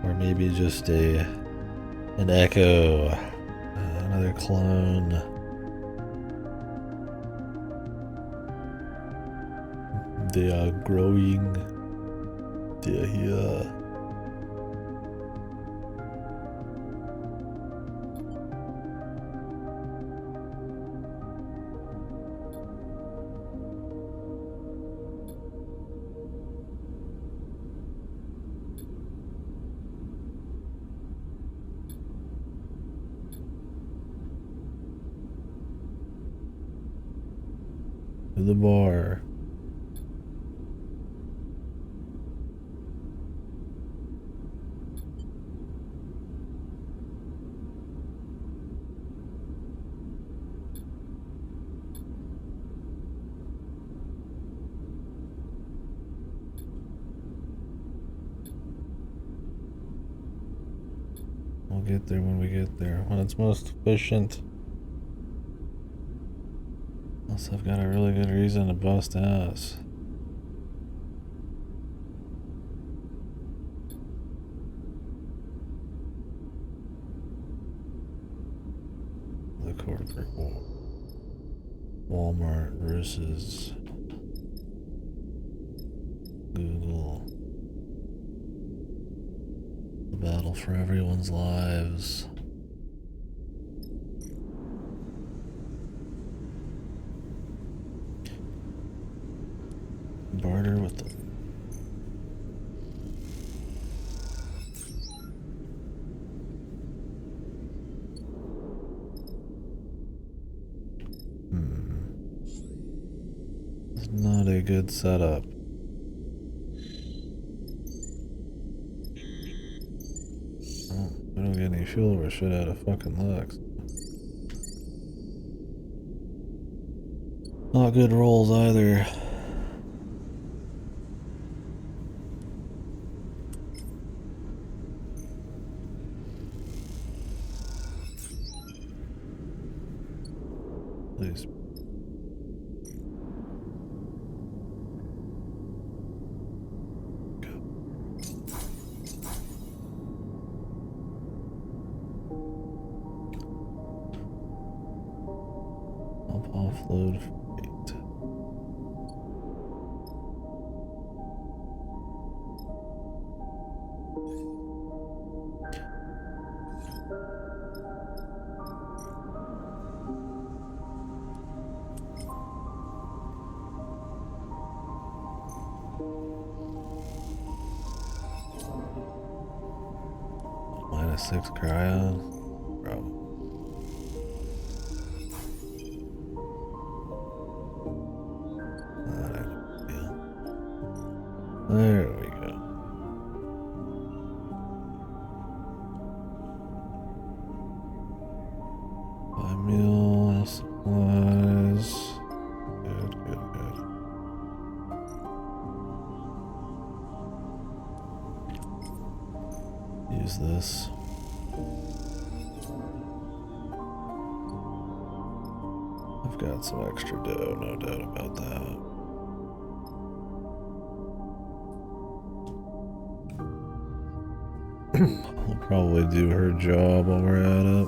Or maybe just an echo. Another clone. They are growing. They are here. To the bar. We'll get there when we get there, when it's most efficient. Unless I've got a really good reason to bust ass. The corporate war. Walmart versus Google. The battle for everyone's lives. Barter with them. It's not a good setup. Oh, we don't get any fuel, we're shit out of fucking lucks. Not good rolls either. Please. I'll offload freight. -6 cryo. Bro. That ain't a big deal. There we go. Buy meal supplies. Good, good, good. Use this. I've got some extra dough, no doubt about that. I'll probably do her job while we're at it.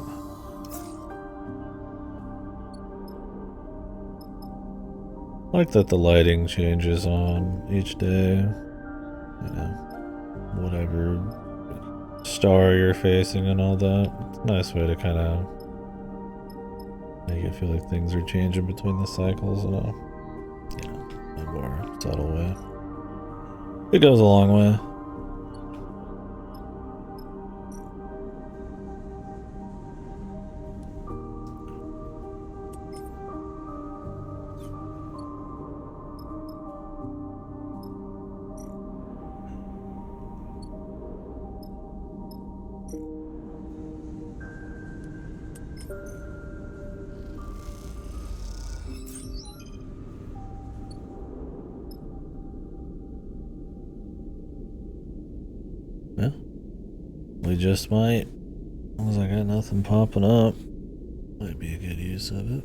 I like that the lighting changes on each day. You know, whatever star you're facing and all that. It's a nice way to kind of make it feel like things are changing between the cycles in a more subtle way. It goes a long way. Yeah, we just might. As long as I got nothing popping up, might be a good use of it.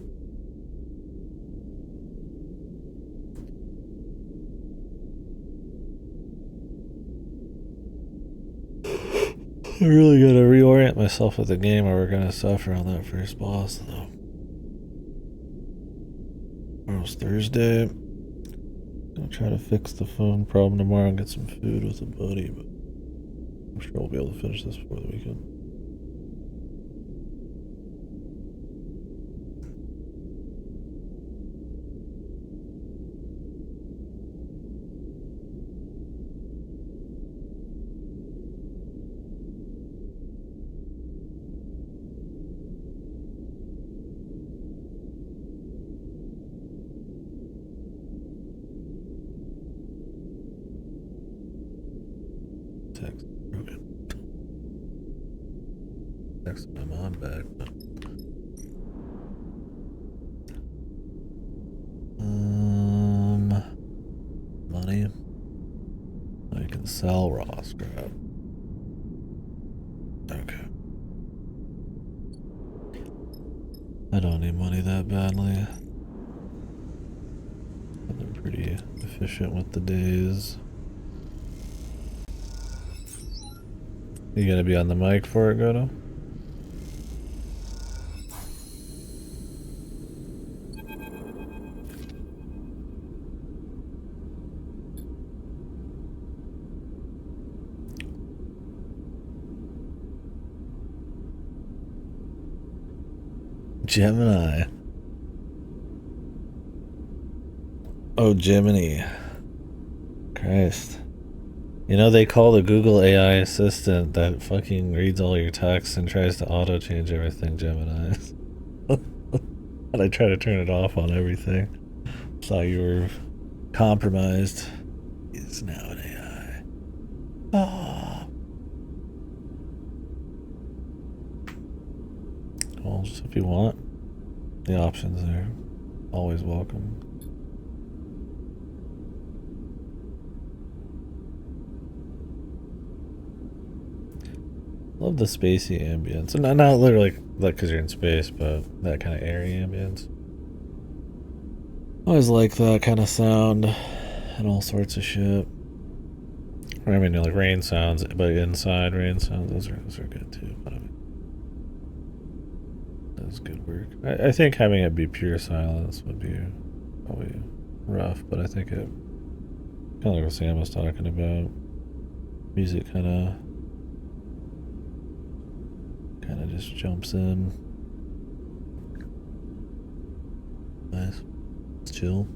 I really gotta reorient myself with the game or we're gonna suffer on that first boss though. Tomorrow's Thursday. Gonna try to fix the phone problem tomorrow and get some food with a buddy, but I'm sure we'll be able to finish this before the weekend. Text broken. Text my mom back. Money. I can sell raw scrap. Okay. I don't need money that badly. I've been pretty efficient with the days. You gonna be on the mic for it, Goto? Gemini. Oh, Gemini. Christ. You know, they call the Google AI assistant that fucking reads all your texts and tries to auto-change everything Gemini. And I try to turn it off on everything. Thought you were compromised. It's now an AI. Oh. Well, just if you want, the options are always welcome. Love the spacey ambience. And not literally like because you're in space, but that kind of airy ambience. I always like that kind of sound and all sorts of shit. I mean, like rain sounds, but inside rain sounds, those are good too. But I mean, that's good work. I think having it be pure silence would be probably rough, but I think it kind of like what Sam was talking about. Music kind of just jumps in. Nice. It's chill.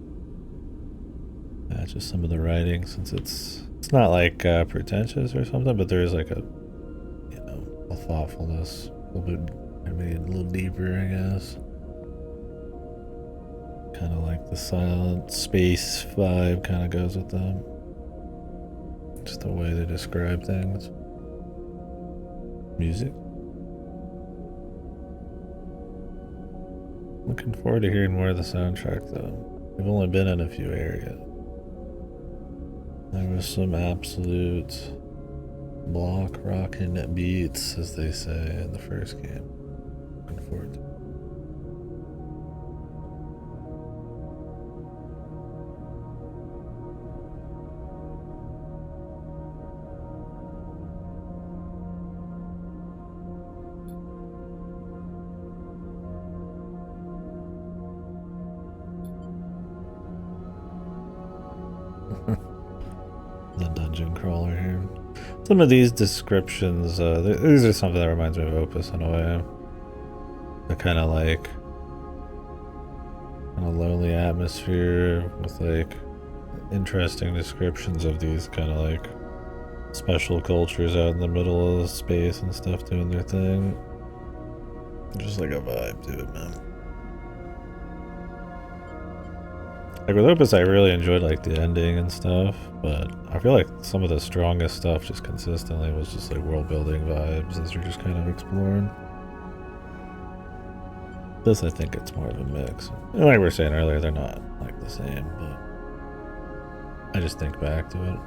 Just some of the writing, since it's not like pretentious or something, but there is like a a thoughtfulness, a little bit, maybe a little deeper, I guess. Kind of like the silent space vibe kind of goes with them. Just the way they describe things. Music. Looking forward to hearing more of the soundtrack though. We've only been in a few areas. There was some absolute block rocking beats, as they say in the first game. Looking forward to it. The dungeon crawler here. Some of these descriptions, these are something that reminds me of Opus in a way. The kind of lonely atmosphere with like interesting descriptions of these kind of like special cultures out in the middle of space and stuff doing their thing. Just like a vibe to it, man. Like with Opus, I really enjoyed like the ending and stuff, but I feel like some of the strongest stuff just consistently was just like world building vibes as you're just kind of exploring. This, I think it's more of a mix. And like we were saying earlier, they're not like the same, but I just think back to it.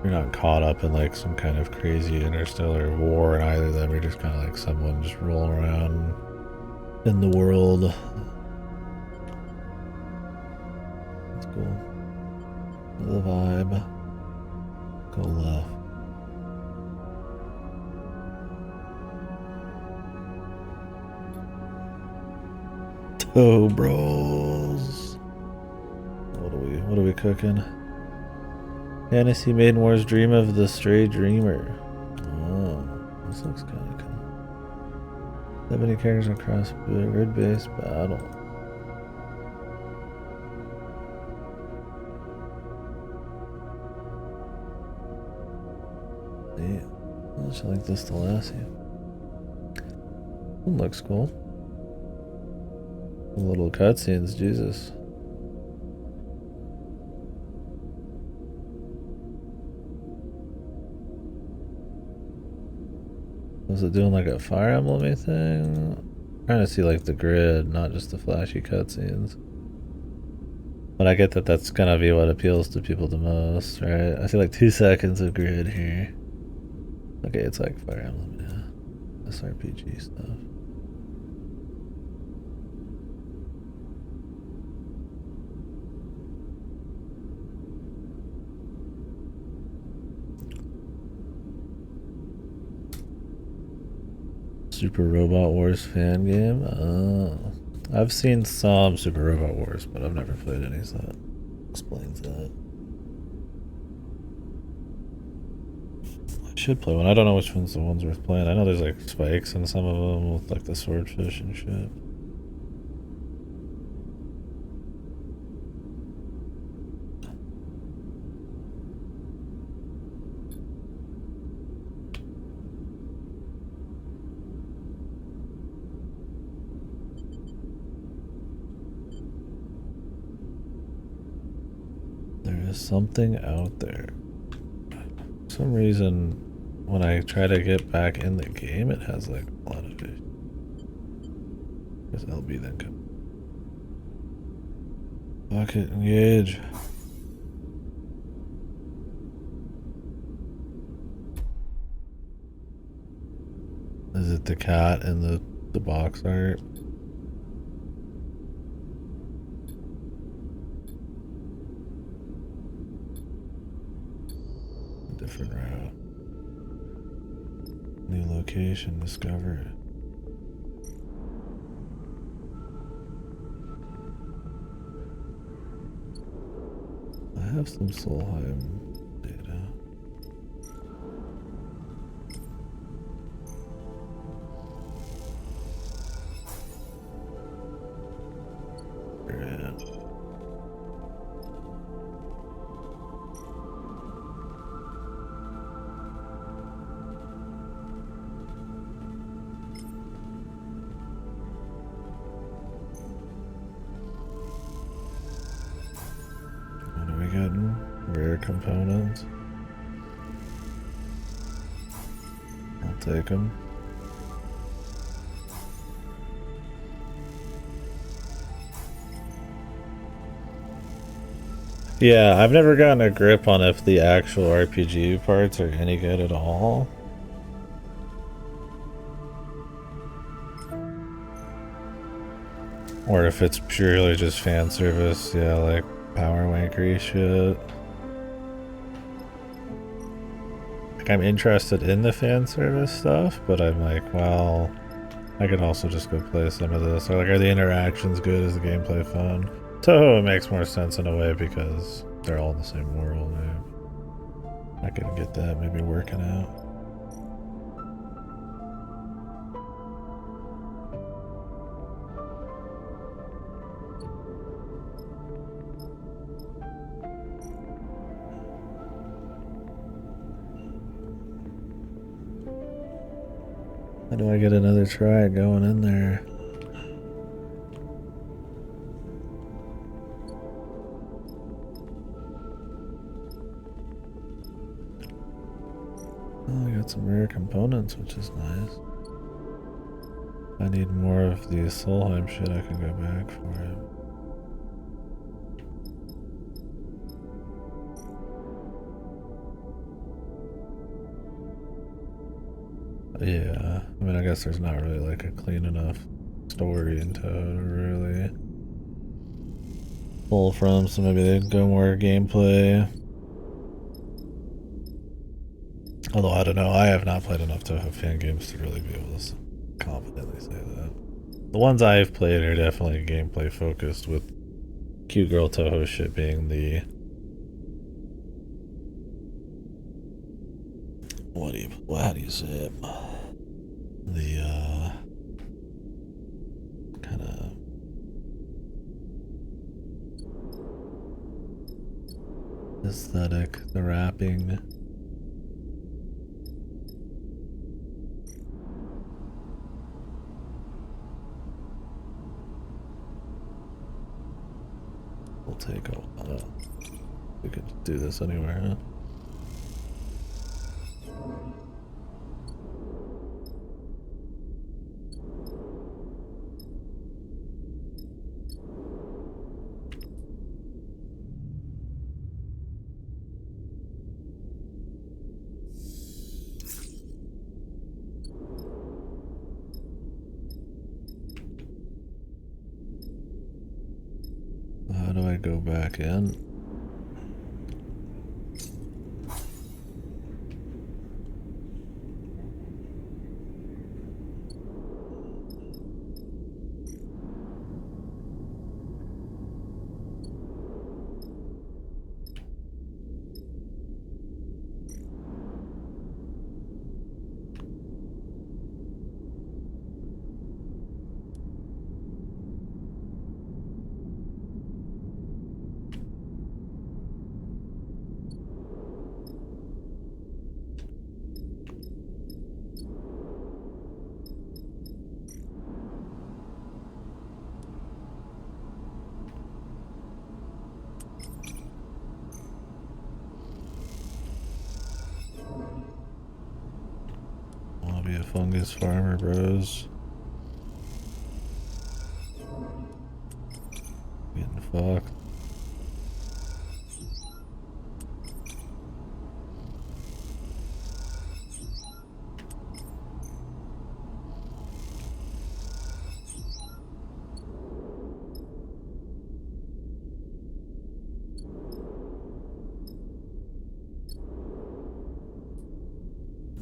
You're not caught up in like some kind of crazy interstellar war in either of them. You're just kind of like someone just rolling around in the world. That's cool. The vibe. Go left. Oh, bros. What are we cooking? Fantasy Maiden Wars Dream of the Stray Dreamer. Oh, this looks kind of cool. 70 characters across grid-based battle. Yeah, I just like this to last you. It looks cool. Little cutscenes, Jesus. Was it doing like a Fire Emblem thing? I'm trying to see like the grid, not just the flashy cutscenes. But I get that that's gonna be what appeals to people the most, right? I see like 2 seconds of grid here. Okay, it's like Fire Emblem, yeah. SRPG stuff. Super Robot Wars fan game? Oh. I've seen some Super Robot Wars, but I've never played any, so that explains that. I should play one. I don't know which one's the ones worth playing. I know there's like spikes in some of them with like the swordfish and shit. Something out there. For some reason, when I try to get back in the game, it has like a lot of fish. There's LB then come. Bucket, engage. Is it the cat in the box art? Different route. New location discovered. I have some Solheim data. Rare components. I'll take them. Yeah, I've never gotten a grip on if the actual RPG parts are any good at all. Or if it's purely just fan service, yeah, like power wankery shit. Like, I'm interested in the fan service stuff, but I'm like, well, I could also just go play some of this. Or like, are the interactions good? Is the gameplay fun? Toho, it makes more sense in a way because they're all in the same world. Right? I could get that maybe working out. How do I get another try going in there? Oh, I got some rare components, which is nice. If I need more of the Solheim shit, I can go back for it. Yeah, I mean, I guess there's not really like a clean enough story in Toad to really pull from, so maybe they'd go more gameplay. Although, I don't know, I have not played enough Toho fan games to really be able to confidently say that. The ones I've played are definitely gameplay focused, with Cute Girl Toho shit being the... how do you say it? The, kind of... aesthetic, the wrapping. We'll take a while. We could do this anywhere, huh? How do I go back in? Be a fungus farmer, bros. Getting fucked.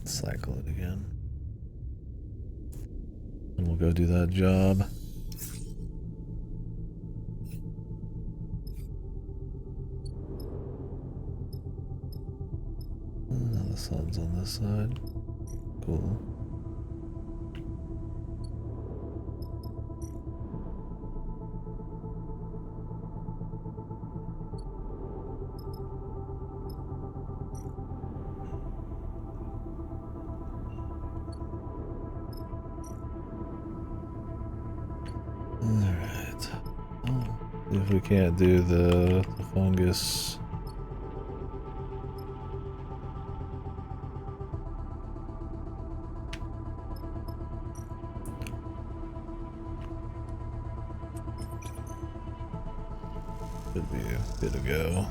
Cycle it again. And we'll go do that job. The sun's on this side. Cool. Alright. Oh, if we can't do the fungus. Should be good to go.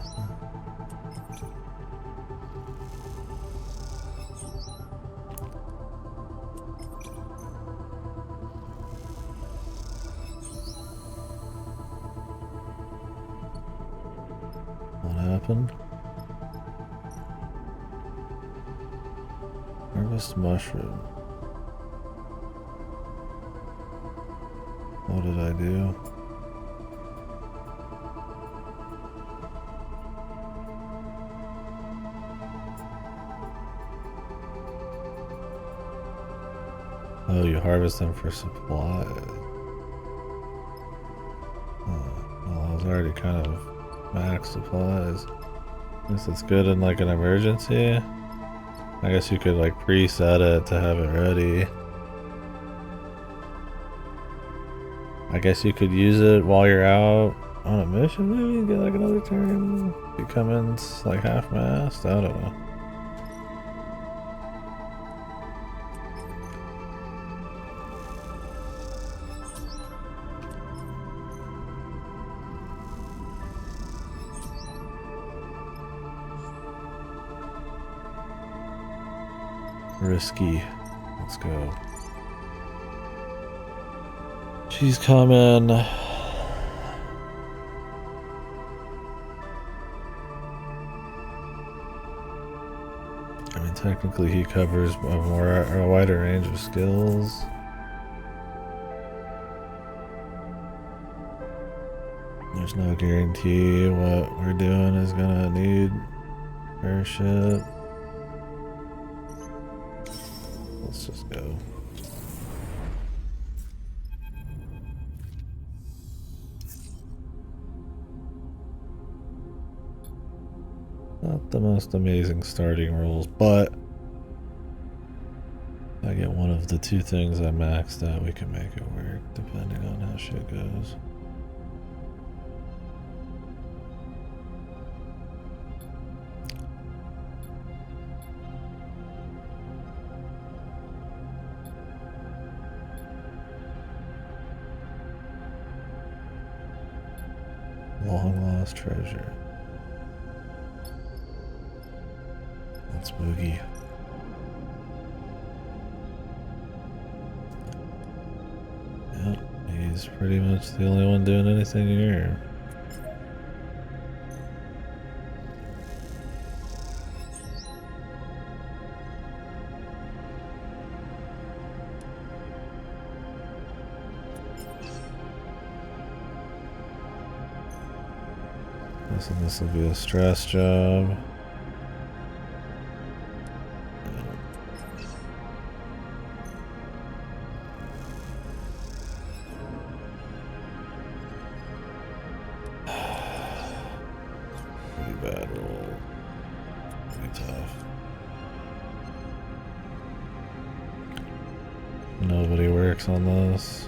What happened? Harvest mushroom. What did I do? Oh, you harvest them for supply. Oh, well, I was already kind of max supplies. Guess it's good in like an emergency. I guess you could like preset it to have it ready. I guess you could use it while you're out on a mission, maybe get like another turn. If you come in like half-mast, I don't know. Risky. Let's go. She's coming. I mean, technically he covers a wider range of skills. There's no guarantee what we're doing is gonna need her shit. Let's just go. Not the most amazing starting rolls, but if I get one of the two things I maxed out, we can make it work, depending on how shit goes. Long lost treasure. That's boogie. Yep, he's pretty much the only one doing anything here. So this will be a stress job. Pretty bad roll. Pretty tough. Nobody works on this.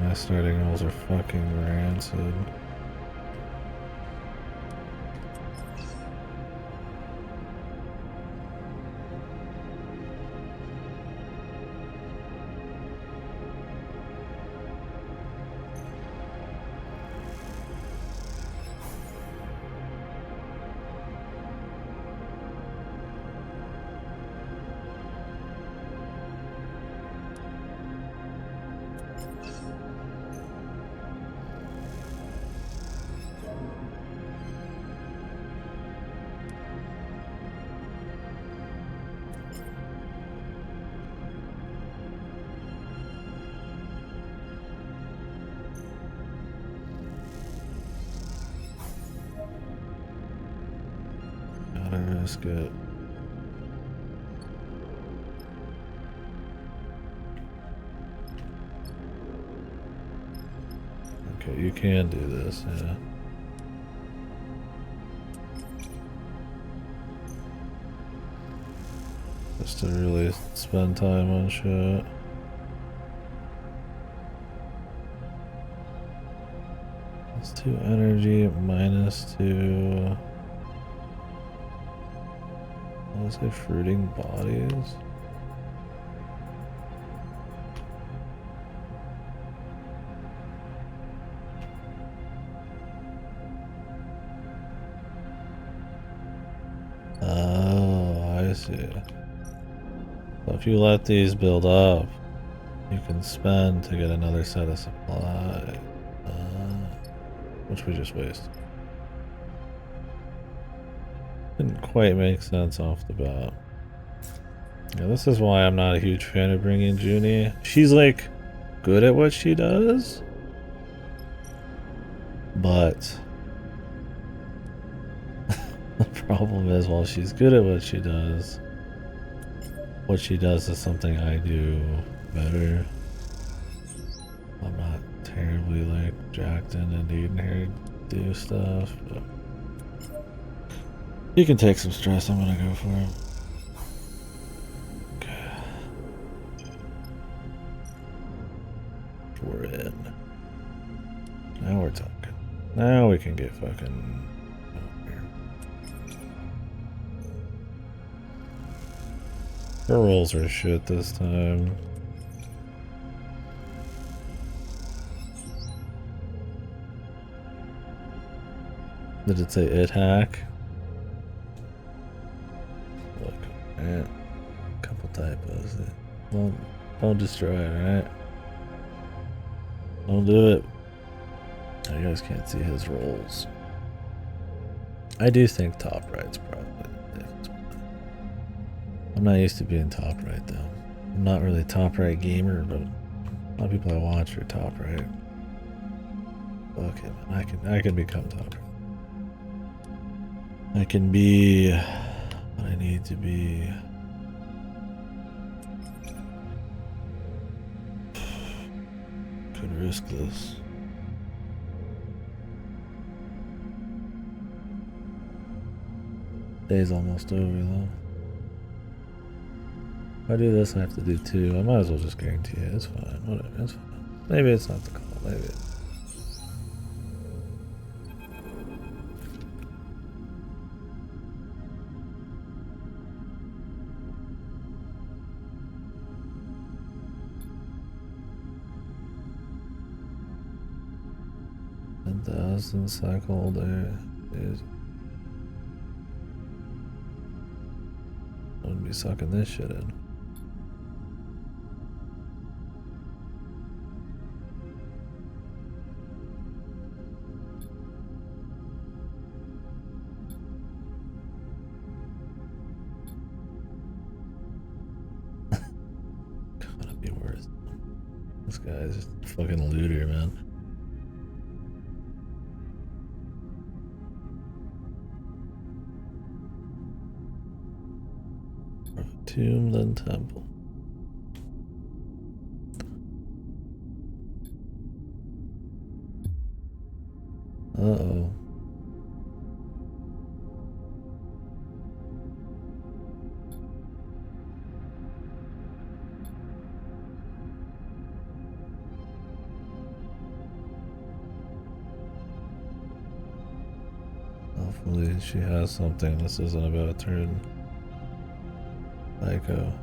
My starting rolls are fucking rancid. Gotta risk it. Okay, you can do this, yeah. Just to really spend time on shit. It's 2 energy, -2. What was it? Fruiting bodies? Oh, I see. So if you let these build up, you can spend to get another set of supply. Which we just wasted. Didn't quite make sense off the bat. Yeah, this is why I'm not a huge fan of bringing Junie. She's like good at what she does, but the problem is, while she's good at what she does is something I do better. I'm not terribly like jacked in and needing her to do stuff, but he can take some stress. I'm gonna go for him. Okay. We're in. Now we're talking. Now we can get fucking over here. Her rolls are shit this time. Did it say it hack? typos. Don't destroy it, alright? Don't do it. Oh, you guys can't see his rolls. I do think top right's probably the difference. I'm not used to being top right though. I'm not really a top right gamer, but a lot of people I watch are top right. Okay, man, I can become top right. I can be what I need to be. Could risk this. Day's almost over though. If I do this, I have to do 2. I might as well just guarantee it. It's fine. Whatever. It's fine. Maybe it's not the call. Maybe. Cycle there. I wouldn't be sucking this shit in. Gotta be worse. This guy's just a fucking looter, man. Tomb, then temple. Uh-oh. Hopefully she has something. This isn't about to turn psycho.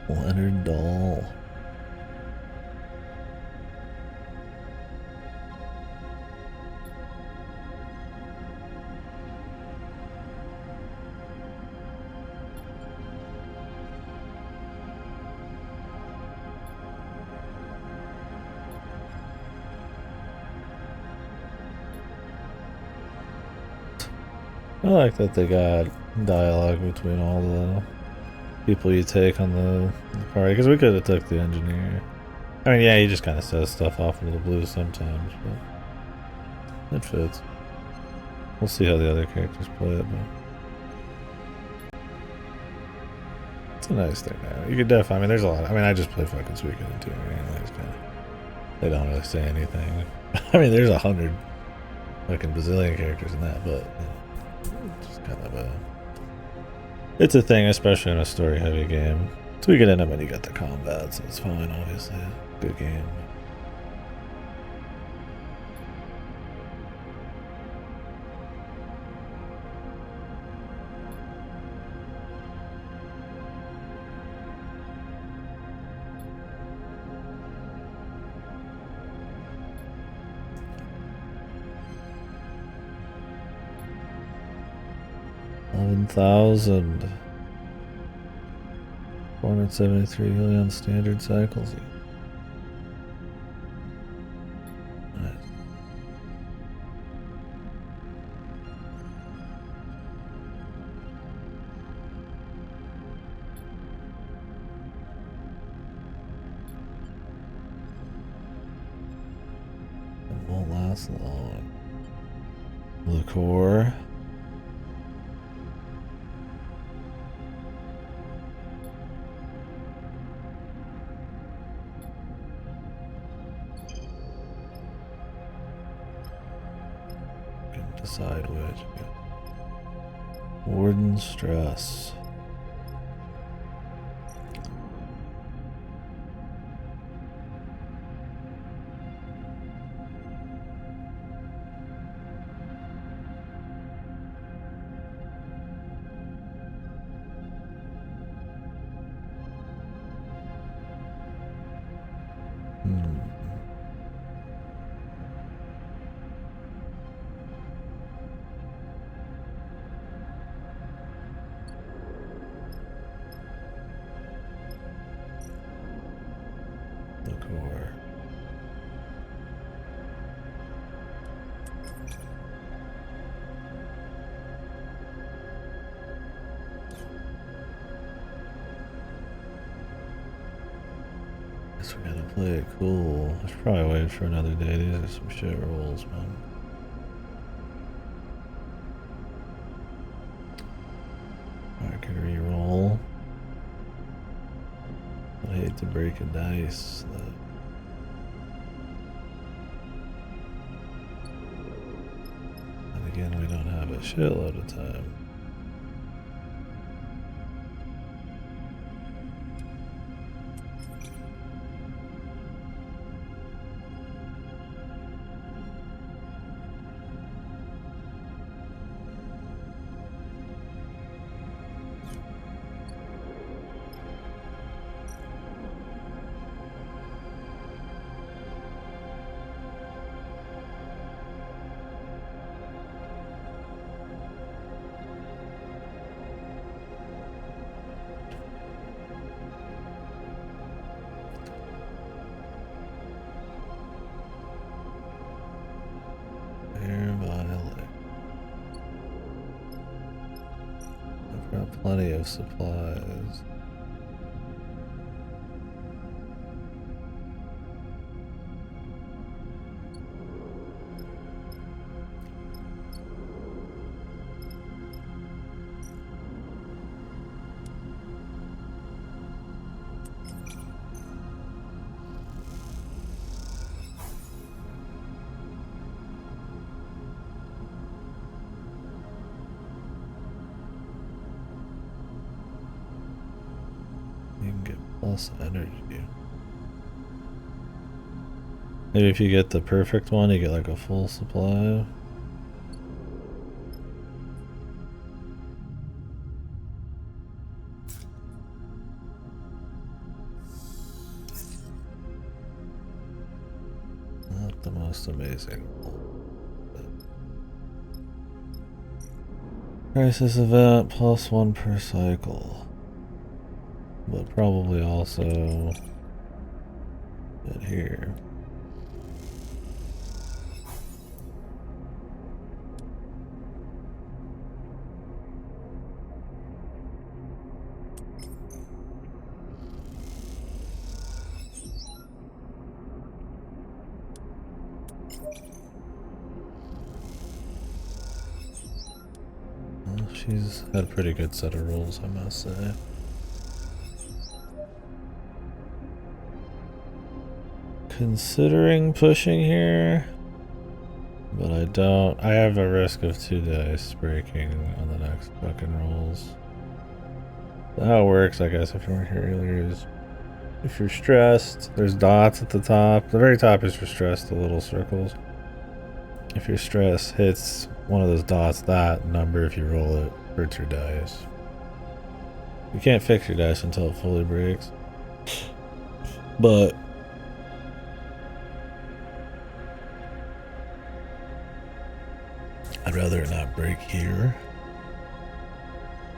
Leonard Doll. I like that they got dialogue between all the people you take on the party, because we could have took the engineer. I mean, yeah, he just kind of says stuff off into the blue sometimes, but it fits. We'll see how the other characters play it, but it's a nice thing now. You could definitely, I mean, there's a lot. I mean, I just play fucking Suikoden too. They don't really say anything. I mean, there's 100 fucking bazillion characters in that, but you know, it's just kind of a. It's a thing, especially in a story-heavy game. So we get in it when you get the combat, so it's fine, obviously. Good game. $11,000. 473 million standard cycles. Nice. It won't last long. Liqueur. Decide which. Warden stress. Guess we gotta play it cool. I should probably wait for another day. These are some shit rolls, man. I could re-roll. I hate to break a dice. And again, we don't have a shitload of time. I've got plenty of supplies. You can get plus energy. Maybe if you get the perfect one, you get like a full supply. Not the most amazing. Crisis event plus 1 per cycle. But probably also get here. Well, she's had a pretty good set of rolls, I must say. Considering pushing here, but I don't. I have a risk of 2 dice breaking on the next fucking rolls. So how it works, I guess, if you weren't here earlier, is if you're stressed, there's dots at the top. The very top is for stress, the little circles. If your stress hits one of those dots, that number, if you roll it, hurts your dice. You can't fix your dice until it fully breaks. But I'd rather it not break here.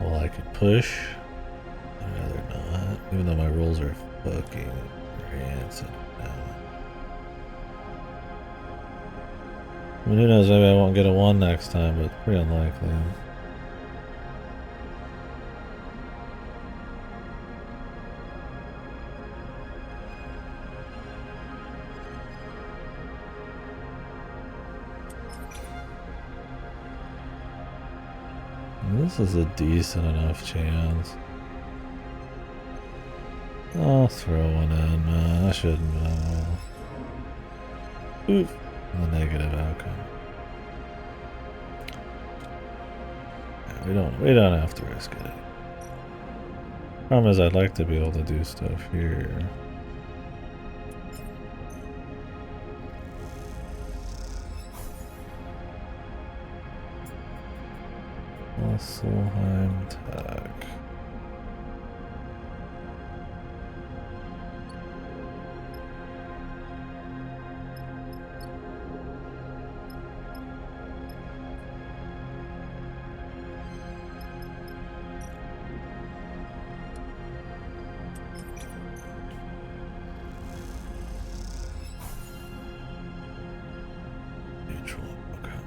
Well, I could push. I'd rather not. Even though my rolls are fucking rancid now. I mean, who knows, maybe I won't get a 1 next time, but it's pretty unlikely. This is a decent enough chance. I'll throw one in, man. I shouldn't. Oof. The negative outcome. Yeah, we don't have to risk it. Problem is, I'd like to be able to do stuff here. Musselheim Tag. Neutral, okay.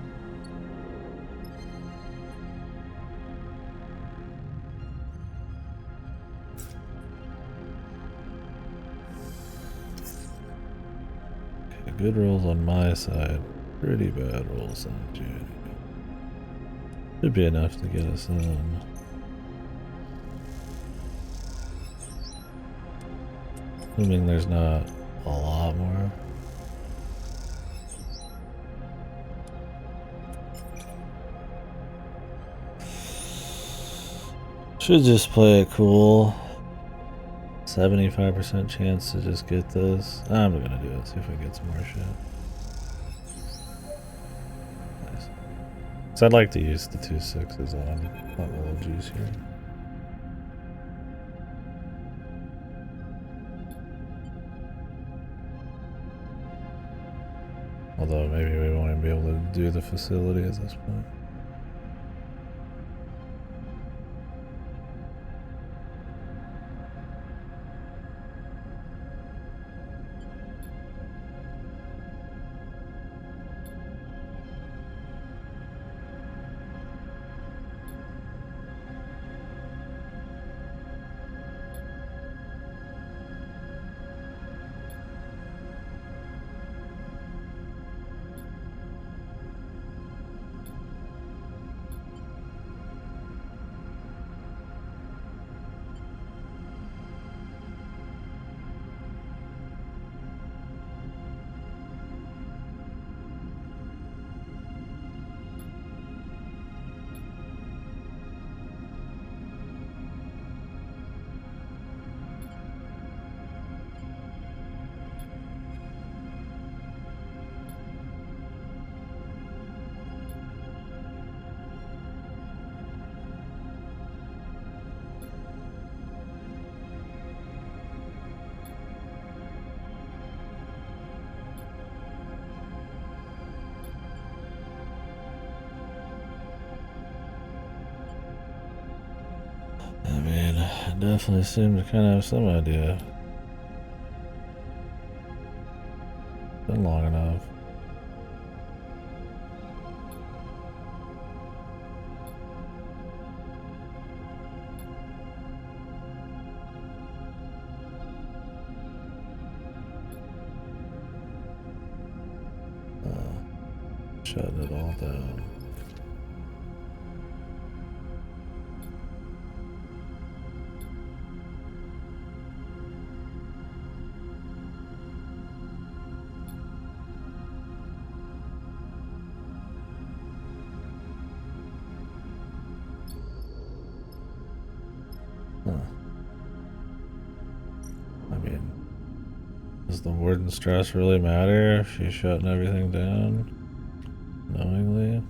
Good rolls on my side. Pretty bad rolls on Judy. Should be enough to get us in. Assuming there's not a lot more. Should just play it cool. 75% chance to just get this. I'm gonna do it, see if I get some more shit. Nice. So I'd like to use the 2 6s on a little juice here. Although maybe we won't even be able to do the facility at this point. I mean, I definitely seem to kind of have some idea. Been long enough. Shutting it all down. I mean, does the warden stress really matter if she's shutting everything down knowingly?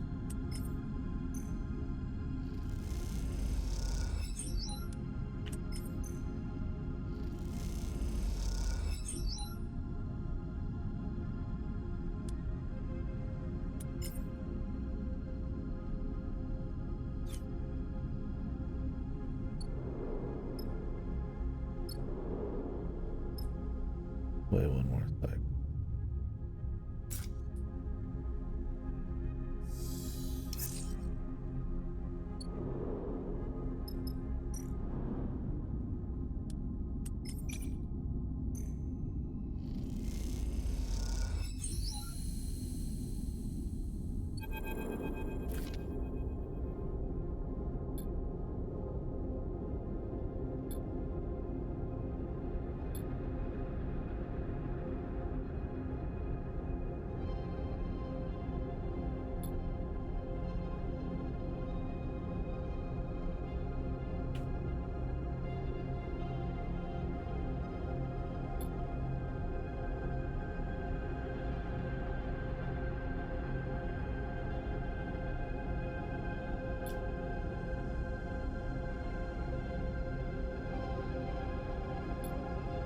Wait one more sec.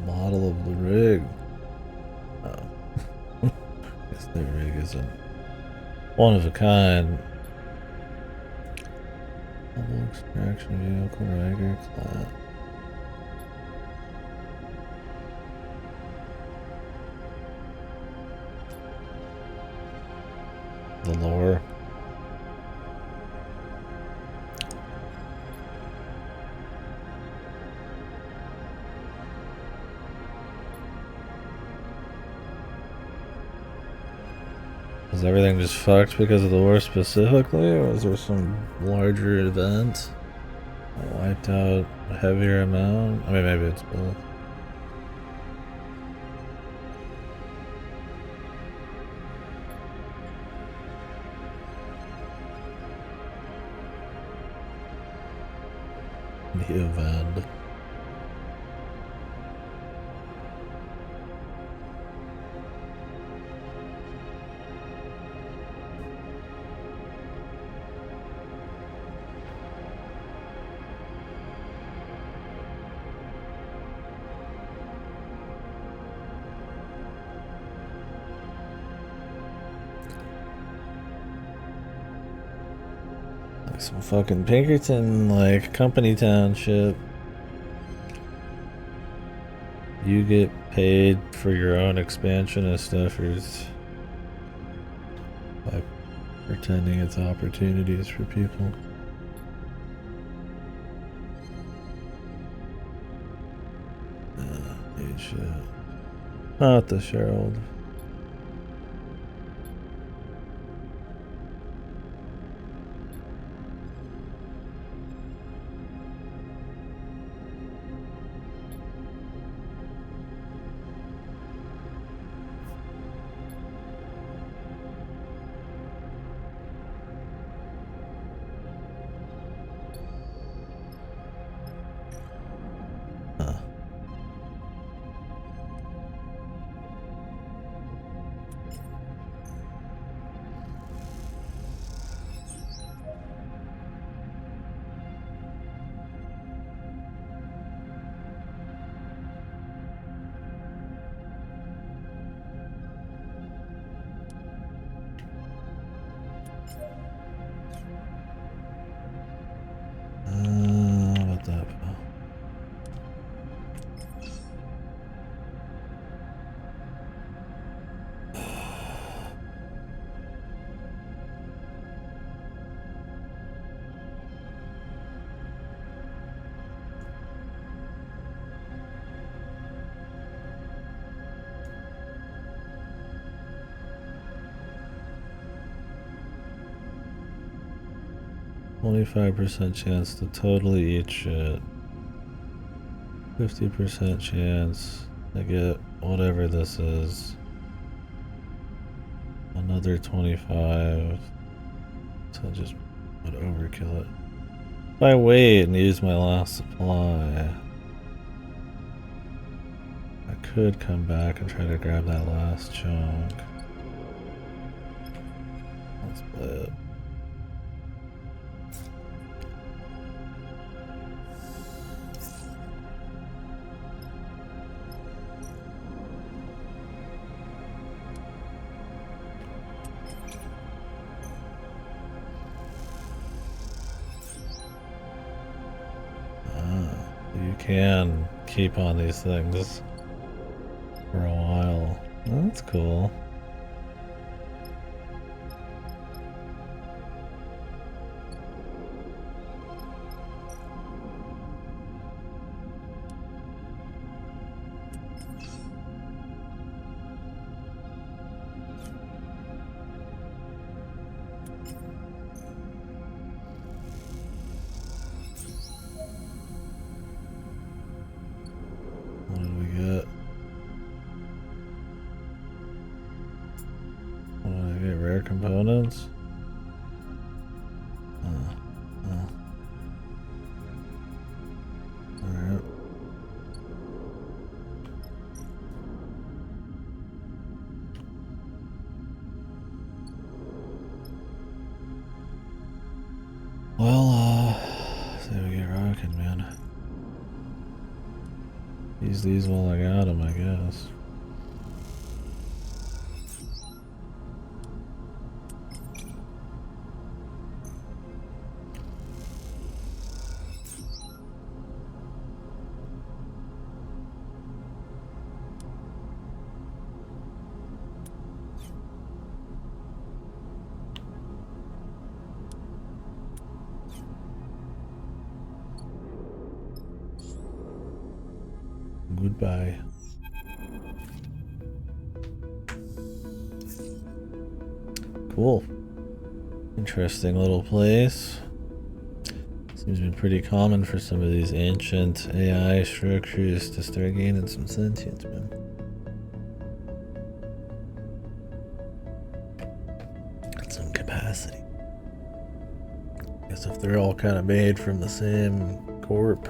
Model of the rig. Oh. Guess the rig isn't one of a kind. Double extraction vehicle, Riger, class. The lore. Is everything just fucked because of the war specifically, or was there some larger event that wiped out a heavier amount? I mean, maybe it's both. The event. Like some fucking Pinkerton, like, company town shit. You get paid for your own expansionist efforts by pretending it's opportunities for people. Shit. Not the Sherald. Huh. 25% chance to totally eat shit. 50% chance to get whatever this is. Another 25 to just would overkill it. If I wait and use my last supply, I could come back and try to grab that last chunk. Let's play it. You can keep on these things for a while. That's cool. What did we get? What did I get? Rare components? Alright. Well, say we get rocking, man. Use these while I got them, I guess. Goodbye. cool. Interesting little place. Seems to be pretty common for some of these ancient AI structures to start gaining some sentience, man. Got some capacity. Guess if they're all kind of made from the same corp.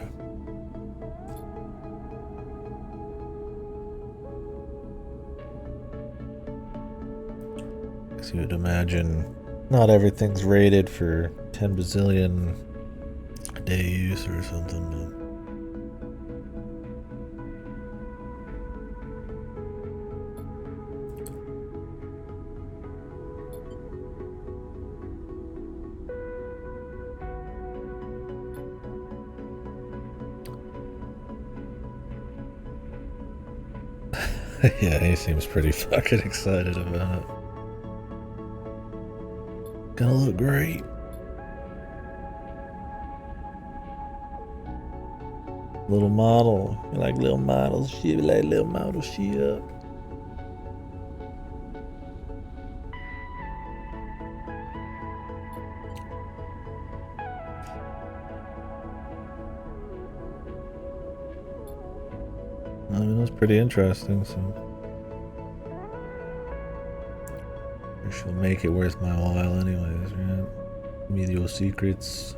Guess you would imagine not everything's rated for 10 bazillion day use or something, but yeah, he seems pretty fucking excited about it. Gonna look great. Little model. You like little models? She like little model she up. I mean, it was pretty interesting, so she'll make it worth my while anyways, right? Give me those secrets.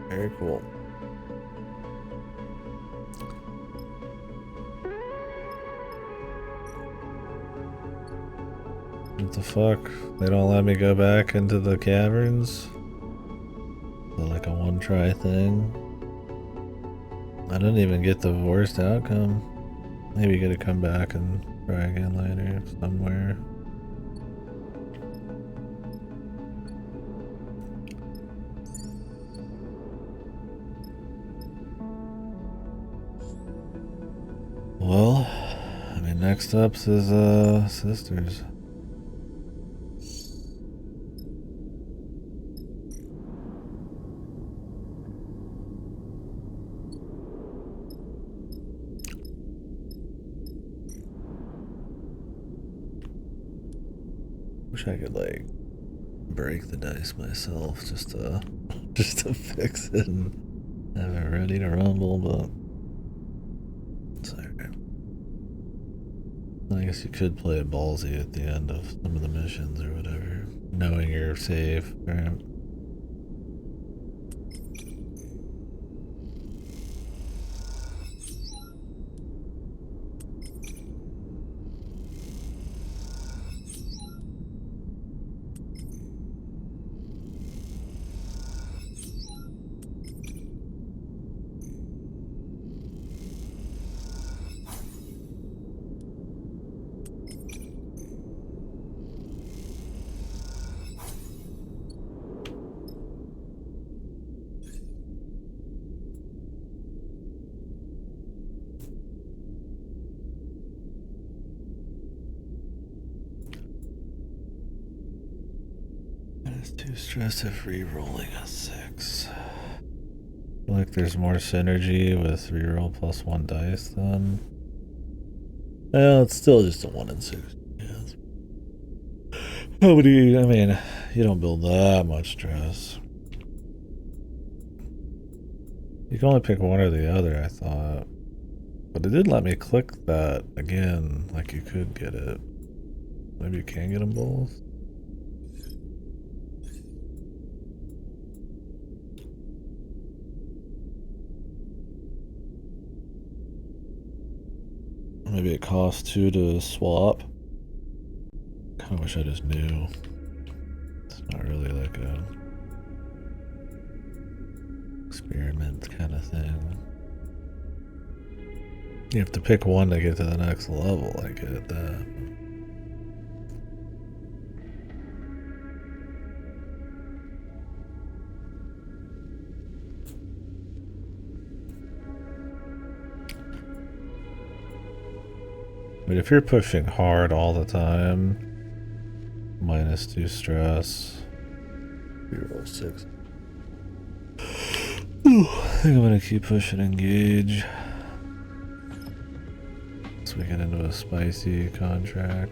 Very cool. What the fuck? They don't let me go back into the caverns? Is it like a one-try thing? I didn't even get the worst outcome. Maybe you gotta come back and try again later somewhere. Well, I mean, next up is sisters. Wish I could like break the dice myself just to fix it and have it ready to rumble, but it's alright. I guess you could play it ballsy at the end of some of the missions or whatever, knowing you're safe, right? It's too stressive re-rolling a 6. I feel like there's more synergy with reroll plus 1 dice than... Well, it's still just a 1 in 6. Yes. Nobody, I mean, you don't build that much stress. You can only pick one or the other, I thought. But it did let me click that again, like you could get it. Maybe you can get them both? Maybe it costs 2 to swap. Kinda wish I just knew. It's not really like a experiment kind of thing. You have to pick one to get to the next level, I get that. But if you're pushing hard all the time, -2 stress. Reroll 6. Ooh, I think I'm gonna keep pushing engage. So we get into a spicy contract.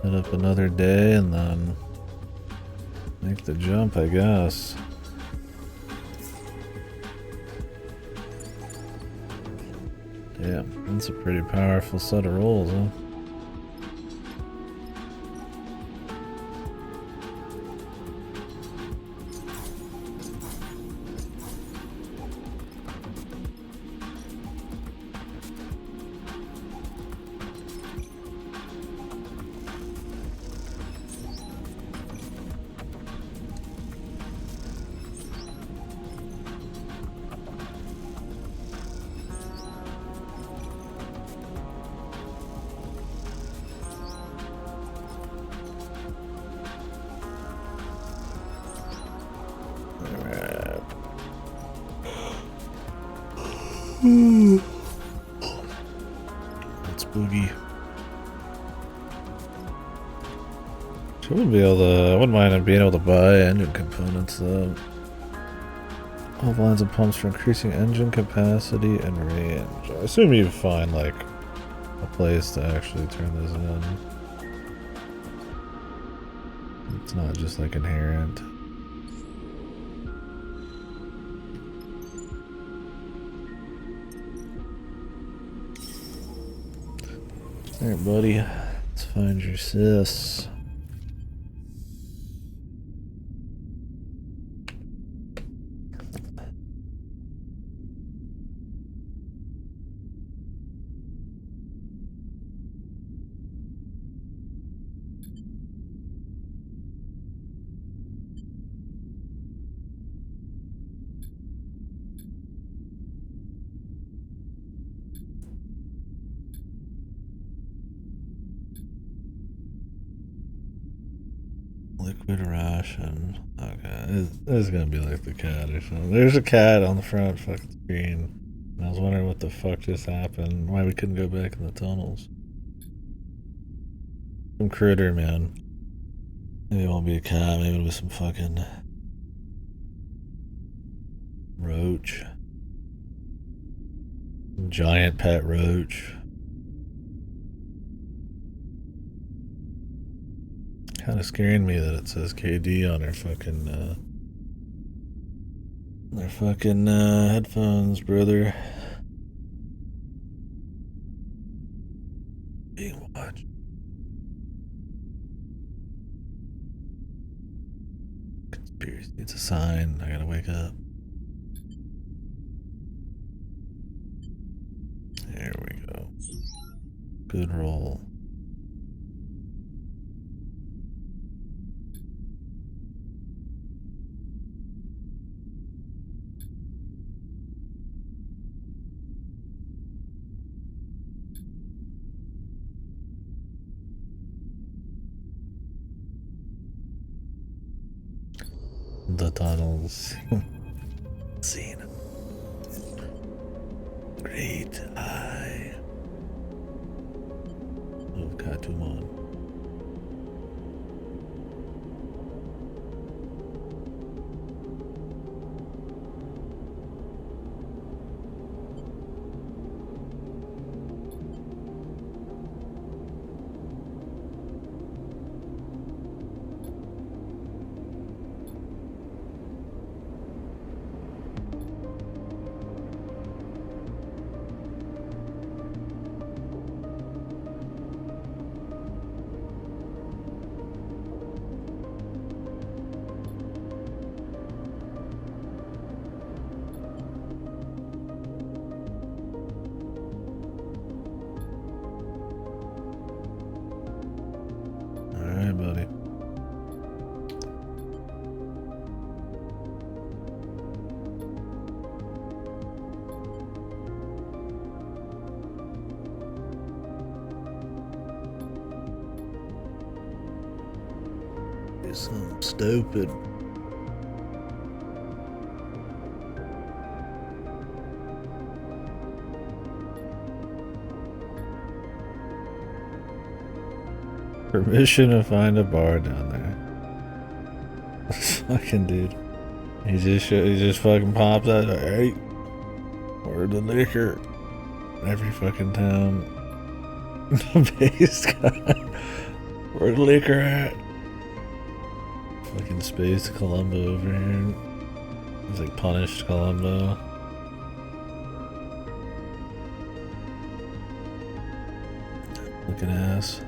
Hit up another day and then make the jump, I guess. Yeah, that's a pretty powerful set of rolls, huh? Let's boogie. I wouldn't mind being able to buy engine components though. All lines and pumps for increasing engine capacity and range. I assume you'd find like a place to actually turn this in. It's not just like inherent. Alright, buddy. Let's find your sis. Liquid ration. Okay, this is gonna be like the cat or something. There's a cat on the front fucking screen. And I was wondering what the fuck just happened. Why we couldn't go back in the tunnels. Some critter, man. Maybe it won't be a cat. Maybe it'll be some fucking roach. Giant pet roach. Kind of scaring me that it says KD on their fucking headphones, brother. Being watched. Conspiracy. It's a sign. I gotta wake up. There we go. Good roll. The tunnels. Scene. Great eye of Katumon. do something stupid. Permission to find a bar down there. This fucking dude. He just fucking pops out. Like, hey, where's the liquor? Every fucking town. Base guy. Where's the liquor at? Fucking Space Columbo over here. He's like punished Columbo. Looking ass.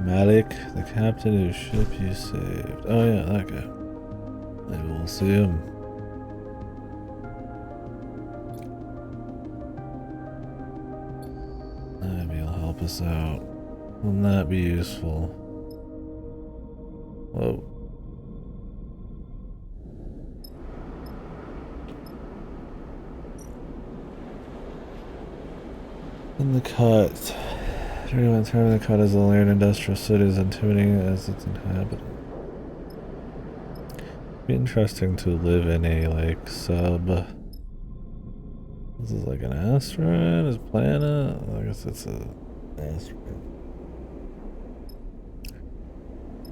Malik, the captain whose ship you saved. Oh yeah, that guy. Maybe we'll see him. Maybe he'll help us out. Wouldn't that be useful? Whoa. In the cut. During the term, the cut is a layered industrial city as intimidating as its inhabitant. Be interesting to live in a like sub. This is like an asteroid, is planet? I guess it's a asteroid.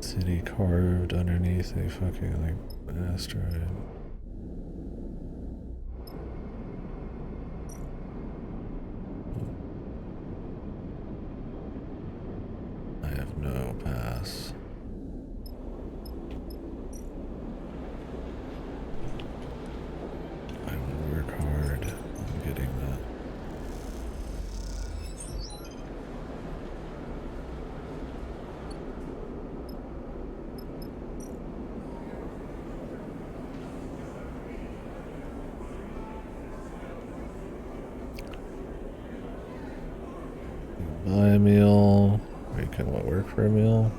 City carved underneath a fucking like asteroid. I have no pass. I will work hard on getting that. Buy a meal. Wait, can what work for a meal?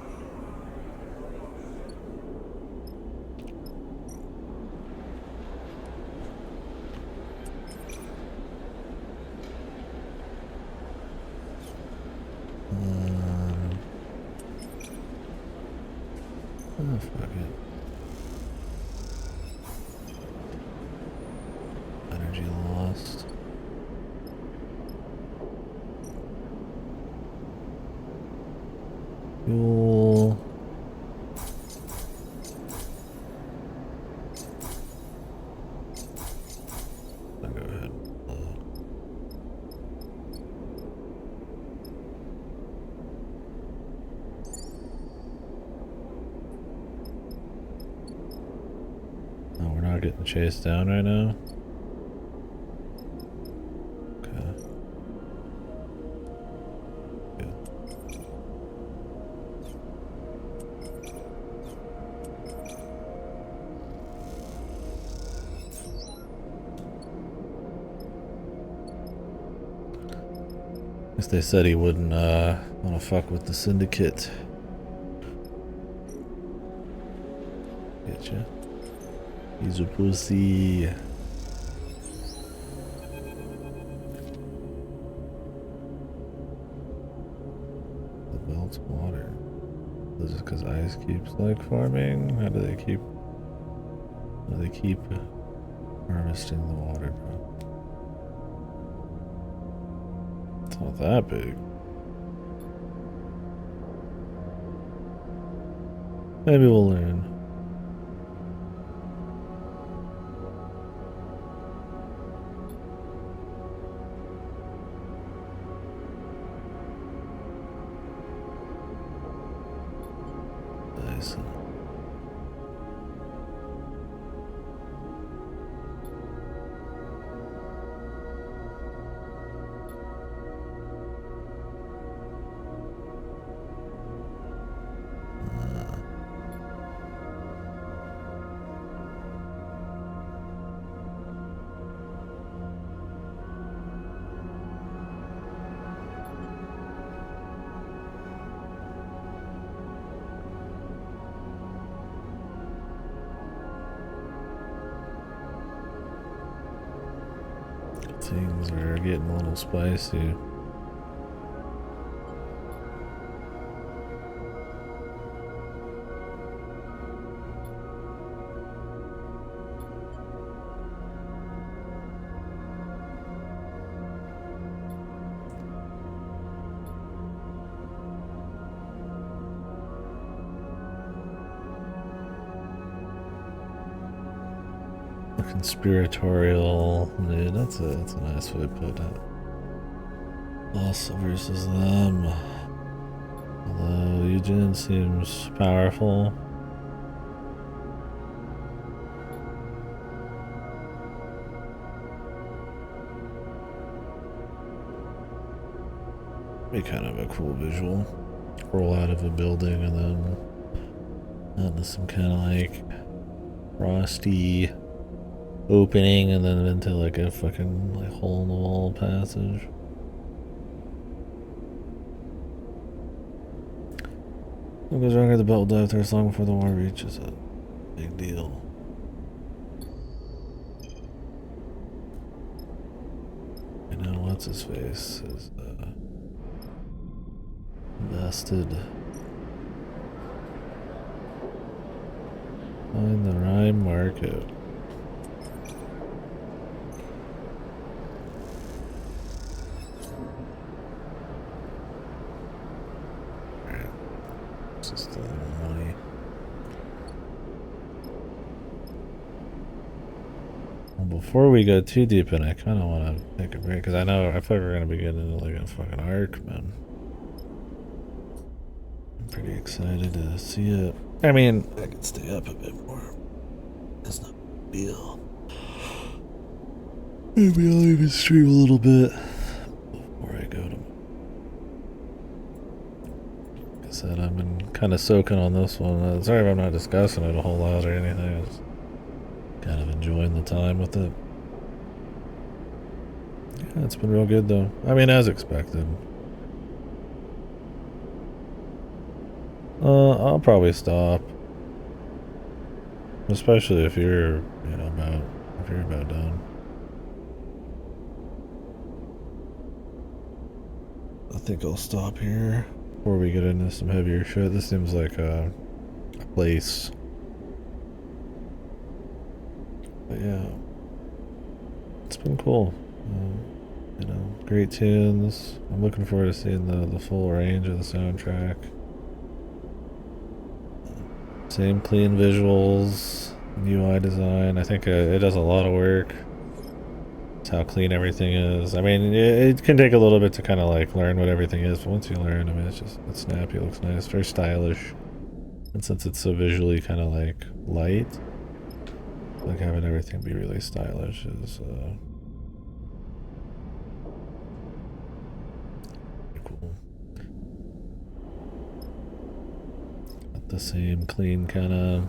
Oh, fuck it. Energy lost. Fuel. I'll go ahead and load. Oh, we're not getting chased down right now. Okay. Good. Guess they said he wouldn't want to fuck with the syndicate. Getcha. He's a pussy. The belt's water. Is it because ice keeps like farming? How do they keep harvesting the water, bro? It's not that big. Maybe we'll learn. Nice. things are getting a little spicy. Conspiratorial mood. That's a nice way to put it. Us versus them. Although Eugene seems powerful. Be kind of a cool visual. Roll out of a building and then into some kind of like frosty opening and then into like a fucking like hole in the wall passage. What goes wrong at the belt dive there long before the war reaches it? Big deal. You know, what's his face is invested. Find the rhyme market. Just a little money. Well, before we go too deep in, I kind of want to take a break because I know I feel like we're gonna be getting into like a fucking arc, man. I'm pretty excited to see it. I mean, I could stay up a bit more. That's not a big deal. Maybe I'll even stream a little bit before I go to. Like I said, I've been kind of soaking on this one. Sorry if I'm not discussing it a whole lot or anything. I was kind of enjoying the time with it. Yeah, it's been real good though. I mean, as expected. I'll probably stop. Especially if you're, about done. I think I'll stop here before we get into some heavier shit. This seems like a place. But yeah, it's been cool. Great tunes. I'm looking forward to seeing the full range of the soundtrack. Same clean visuals, UI design. I think it does a lot of work. It's how clean everything is. I mean, it can take a little bit to kind of like learn what everything is, but once you learn, I mean, it's snappy, it looks nice, very stylish. And since it's so visually kind of like light, like having everything be really stylish is cool. The same clean kind of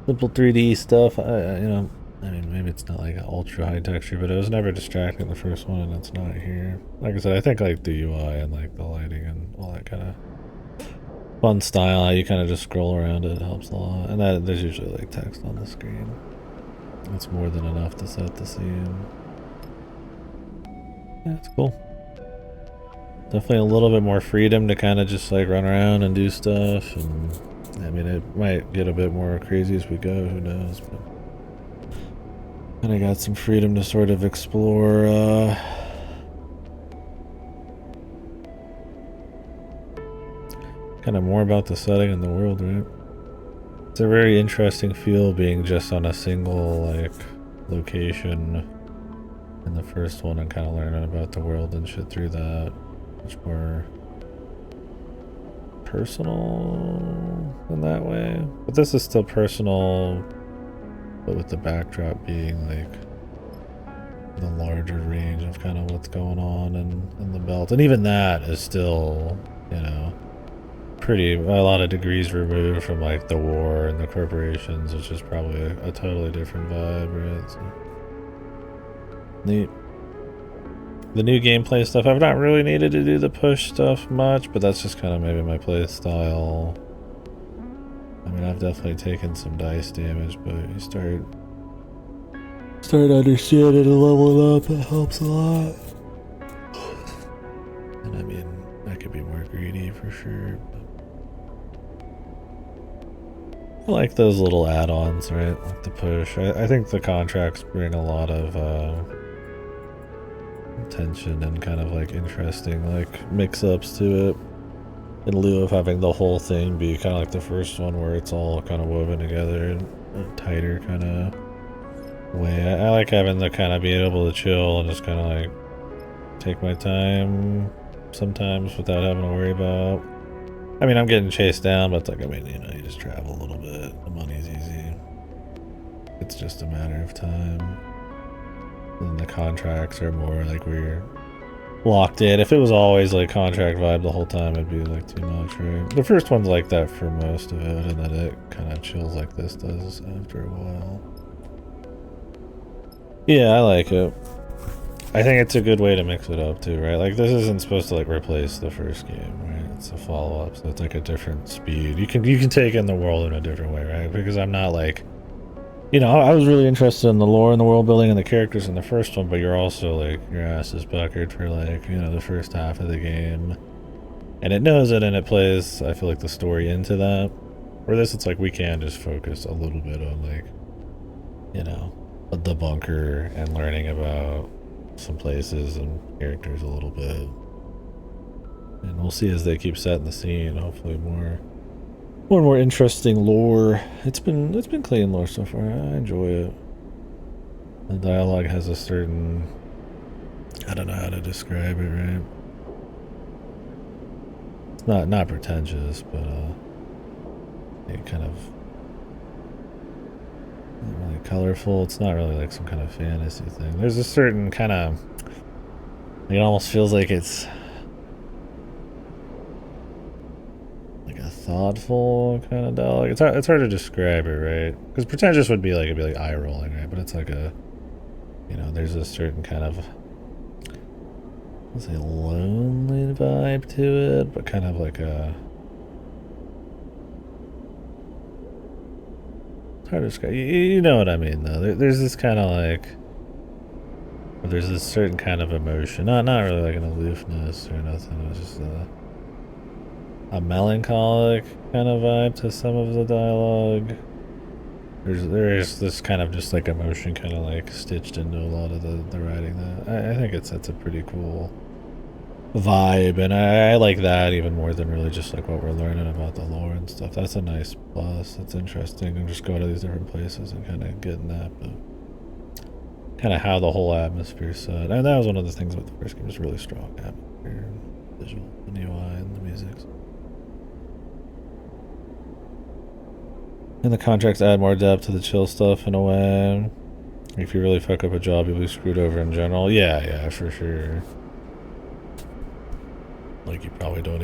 simple 3D stuff. I mean, maybe it's not like an ultra high texture, but it was never distracting the first one, and it's not here. Like I said, I think like the UI and like the lighting and all that kind of fun style, how you kind of just scroll around it helps a lot. And that there's usually like text on the screen. It's more than enough to set the scene. Yeah, it's cool. Definitely a little bit more freedom to kind of just like run around and do stuff, and I mean, it might get a bit more crazy as we go, who knows, but and I got some freedom to sort of explore kind of more about the setting and the world, right? It's a very interesting feel being just on a single like location in the first one and kind of learning about the world and shit through that. Much more personal in that way, but this is still personal, but with the backdrop being like the larger range of kind of what's going on in the belt, and even that is still, pretty a lot of degrees removed from like the war and the corporations, which is probably a totally different vibe, right? So neat. The new gameplay stuff, I've not really needed to do the push stuff much, but that's just kind of maybe my play style. I mean, I've definitely taken some dice damage, but you start start to understand it and level it up, it helps a lot. And I mean, I could be more greedy for sure. I like those little add-ons, right? Like the push. I think the contracts bring a lot of tension and kind of like interesting like mix-ups to it. In lieu of having the whole thing be kind of like the first one where it's all kind of woven together in a tighter kind of way. I like having the kind of being able to chill and just kind of like take my time sometimes without having to worry about. I mean, I'm getting chased down, but it's like, I mean, you know, you just travel a little bit. The money's easy. It's just a matter of time. And the contracts are more like we're locked in. If it was always like contract vibe the whole time, it'd be like too much, right? The first one's like that for most of it, and then it kind of chills like this does after a while. Yeah, I like it. I think it's a good way to mix it up too, right? Like this isn't supposed to like replace the first game, right? It's a follow-up, so it's like a different speed. You can take in the world in a different way, right? Because I'm not like, you know, I was really interested in the lore and the world building and the characters in the first one, but you're also like, your ass is puckered for like, you know, the first half of the game. And it knows it and it plays, I feel like, the story into that. For this, it's like we can just focus a little bit on like, you know, the bunker and learning about some places and characters a little bit. And we'll see as they keep setting the scene, hopefully more and more interesting lore. It's been clean lore so far. I enjoy it. The dialogue has a certain, I don't know how to describe it, right? It's not pretentious, but it kind of not really colorful. It's not really like some kind of fantasy thing. There's a certain kind of, it almost feels like it's like a thoughtful kind of dialogue. It's hard to describe it, right? Because pretentious would be like, it'd be like eye rolling, right? But it's like a, you know, there's a certain kind of, let's say, lonely vibe to it, but kind of like a, it's hard to describe. You know what I mean, though. There's this kind of like, there's this certain kind of emotion, not really like an aloofness or nothing. It's just a melancholic kind of vibe to some of the dialogue. There's this kind of just like emotion kind of like stitched into a lot of the writing that I think that's a pretty cool vibe, and I like that even more than really just like what we're learning about the lore and stuff. That's a nice plus. It's interesting and just go to these different places and kind of getting that, but kind of how the whole atmosphere set. And that was one of the things about the first game, was really strong atmosphere, and visual, and UI, and the music. And the contracts add more depth to the chill stuff in a way. If you really fuck up a job, you'll be screwed over in general. Yeah, for sure. Like you probably can't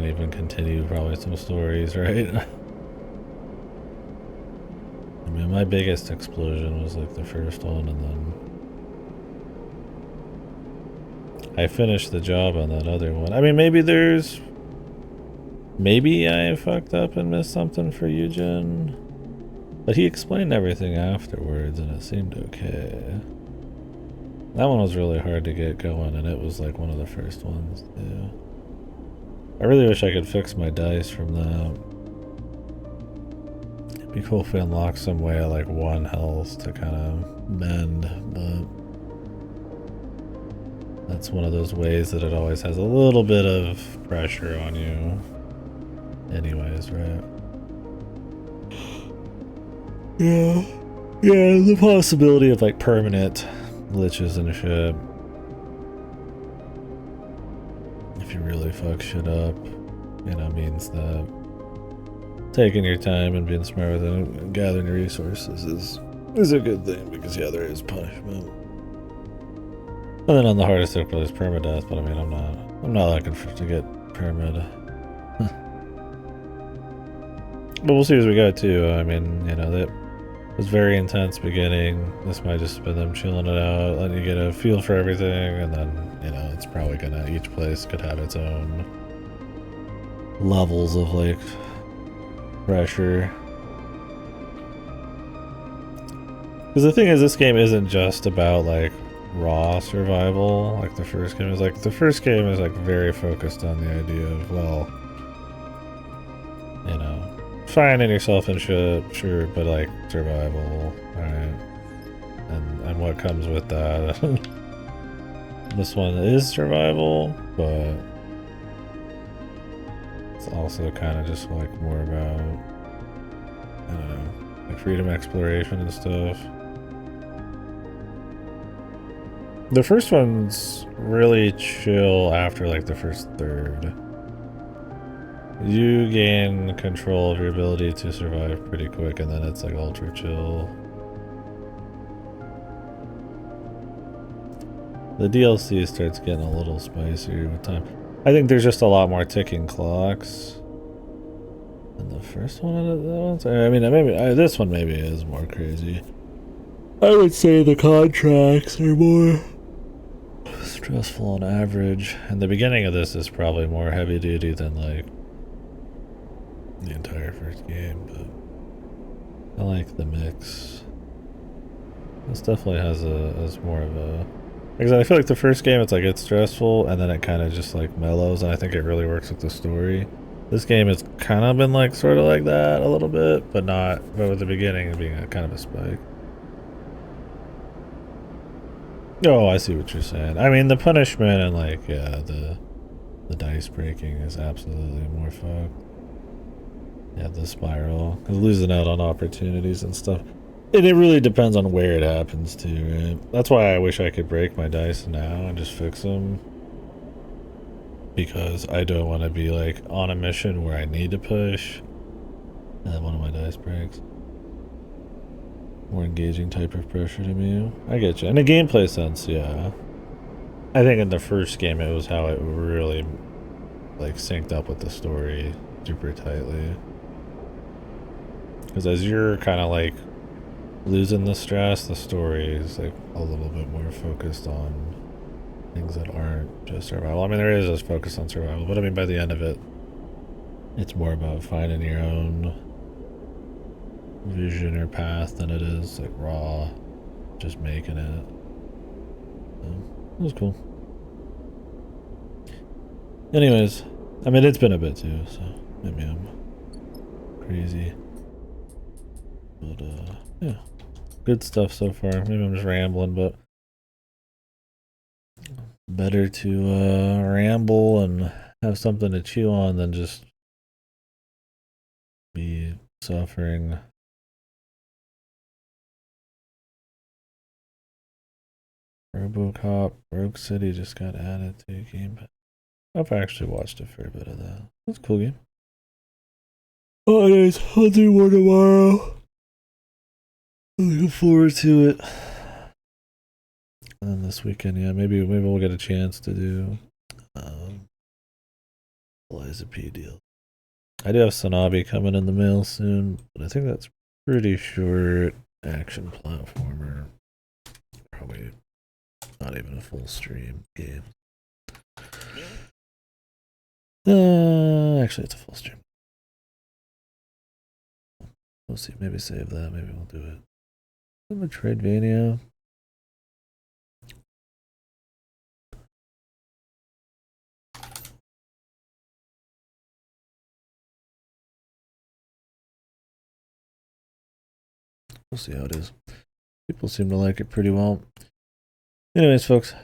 even continue probably some stories, right? I mean, my biggest explosion was like the first one, and then I finished the job on that other one. I mean, maybe I fucked up and missed something for Eugen, but he explained everything afterwards and it seemed okay. That one was really hard to get going, and it was like one of the first ones too. I really wish I could fix my dice from that. It'd be cool if we unlock some way at like 1 health to kind of mend, but that's one of those ways that it always has a little bit of pressure on you. Anyways, right? Yeah, the possibility of like permanent glitches and shit. If you really fuck shit up, you know, means that taking your time and being smart with it and gathering your resources is a good thing, because yeah, there is punishment. And then on the hardest difficulty is permadeath, but I mean, I'm not looking to get permid. But we'll see as we go too. I mean, you know, that was very intense beginning. This might just been them chilling it out, letting you get a feel for everything, and then, you know, it's probably gonna, each place could have its own levels of like pressure. Because the thing is, this game isn't just about like raw survival like the first game is. Like the first game is like very focused on the idea of, well, you know, finding yourself and shit, sure, but like survival, right? And what comes with that. This one is survival, but it's also kind of just like more about, I don't know, like freedom exploration and stuff. The first one's really chill after like the first third. You gain control of your ability to survive pretty quick, and then it's like ultra chill. The DLC starts getting a little spicier with time. I think there's just a lot more ticking clocks. And the first one, I mean, maybe this one maybe is more crazy. I would say the contracts are more stressful on average, and the beginning of this is probably more heavy duty than like the entire first game, but I like the mix. This definitely has more of a, because I feel like the first game it's stressful and then it kind of just like mellows, and I think it really works with the story. This game has kind of been like sort of like that a little bit, but with the beginning being a kind of a spike. Oh, I see what you're saying. I mean, the punishment and like, yeah, the dice breaking is absolutely more fucked. Yeah, the spiral, because losing out on opportunities and stuff. And it really depends on where it happens too, right? That's why I wish I could break my dice now and just fix them. Because I don't want to be like on a mission where I need to push and then one of my dice breaks. More engaging type of pressure to me. I get you. In a gameplay sense, yeah. I think in the first game it was how it really like synced up with the story super tightly. Because as you're kind of like losing the stress, the story is like a little bit more focused on things that aren't just survival. I mean, there is this focus on survival, but I mean, by the end of it, it's more about finding your own vision or path than it is like raw, just making it. So, it was cool. Anyways, I mean, it's been a bit too, so maybe I'm crazy. But, yeah. Good stuff so far. Maybe I'm just rambling, but better to ramble and have something to chew on than just be suffering. RoboCop Rogue City just got added to Game Pass. I've actually watched a fair bit of that. That's a cool game. Oh, anyways, I'll do more tomorrow. I'm looking forward to it. And then this weekend, yeah, maybe we'll get a chance to do Eliza P deal. I do have Sonabi coming in the mail soon, but I think that's pretty short action platformer. Probably not even a full stream game. Actually, it's a full stream. We'll see. Maybe save that. Maybe we'll do it. I'm a Traidvania. We'll see how it is. People seem to like it pretty well. Anyways, folks,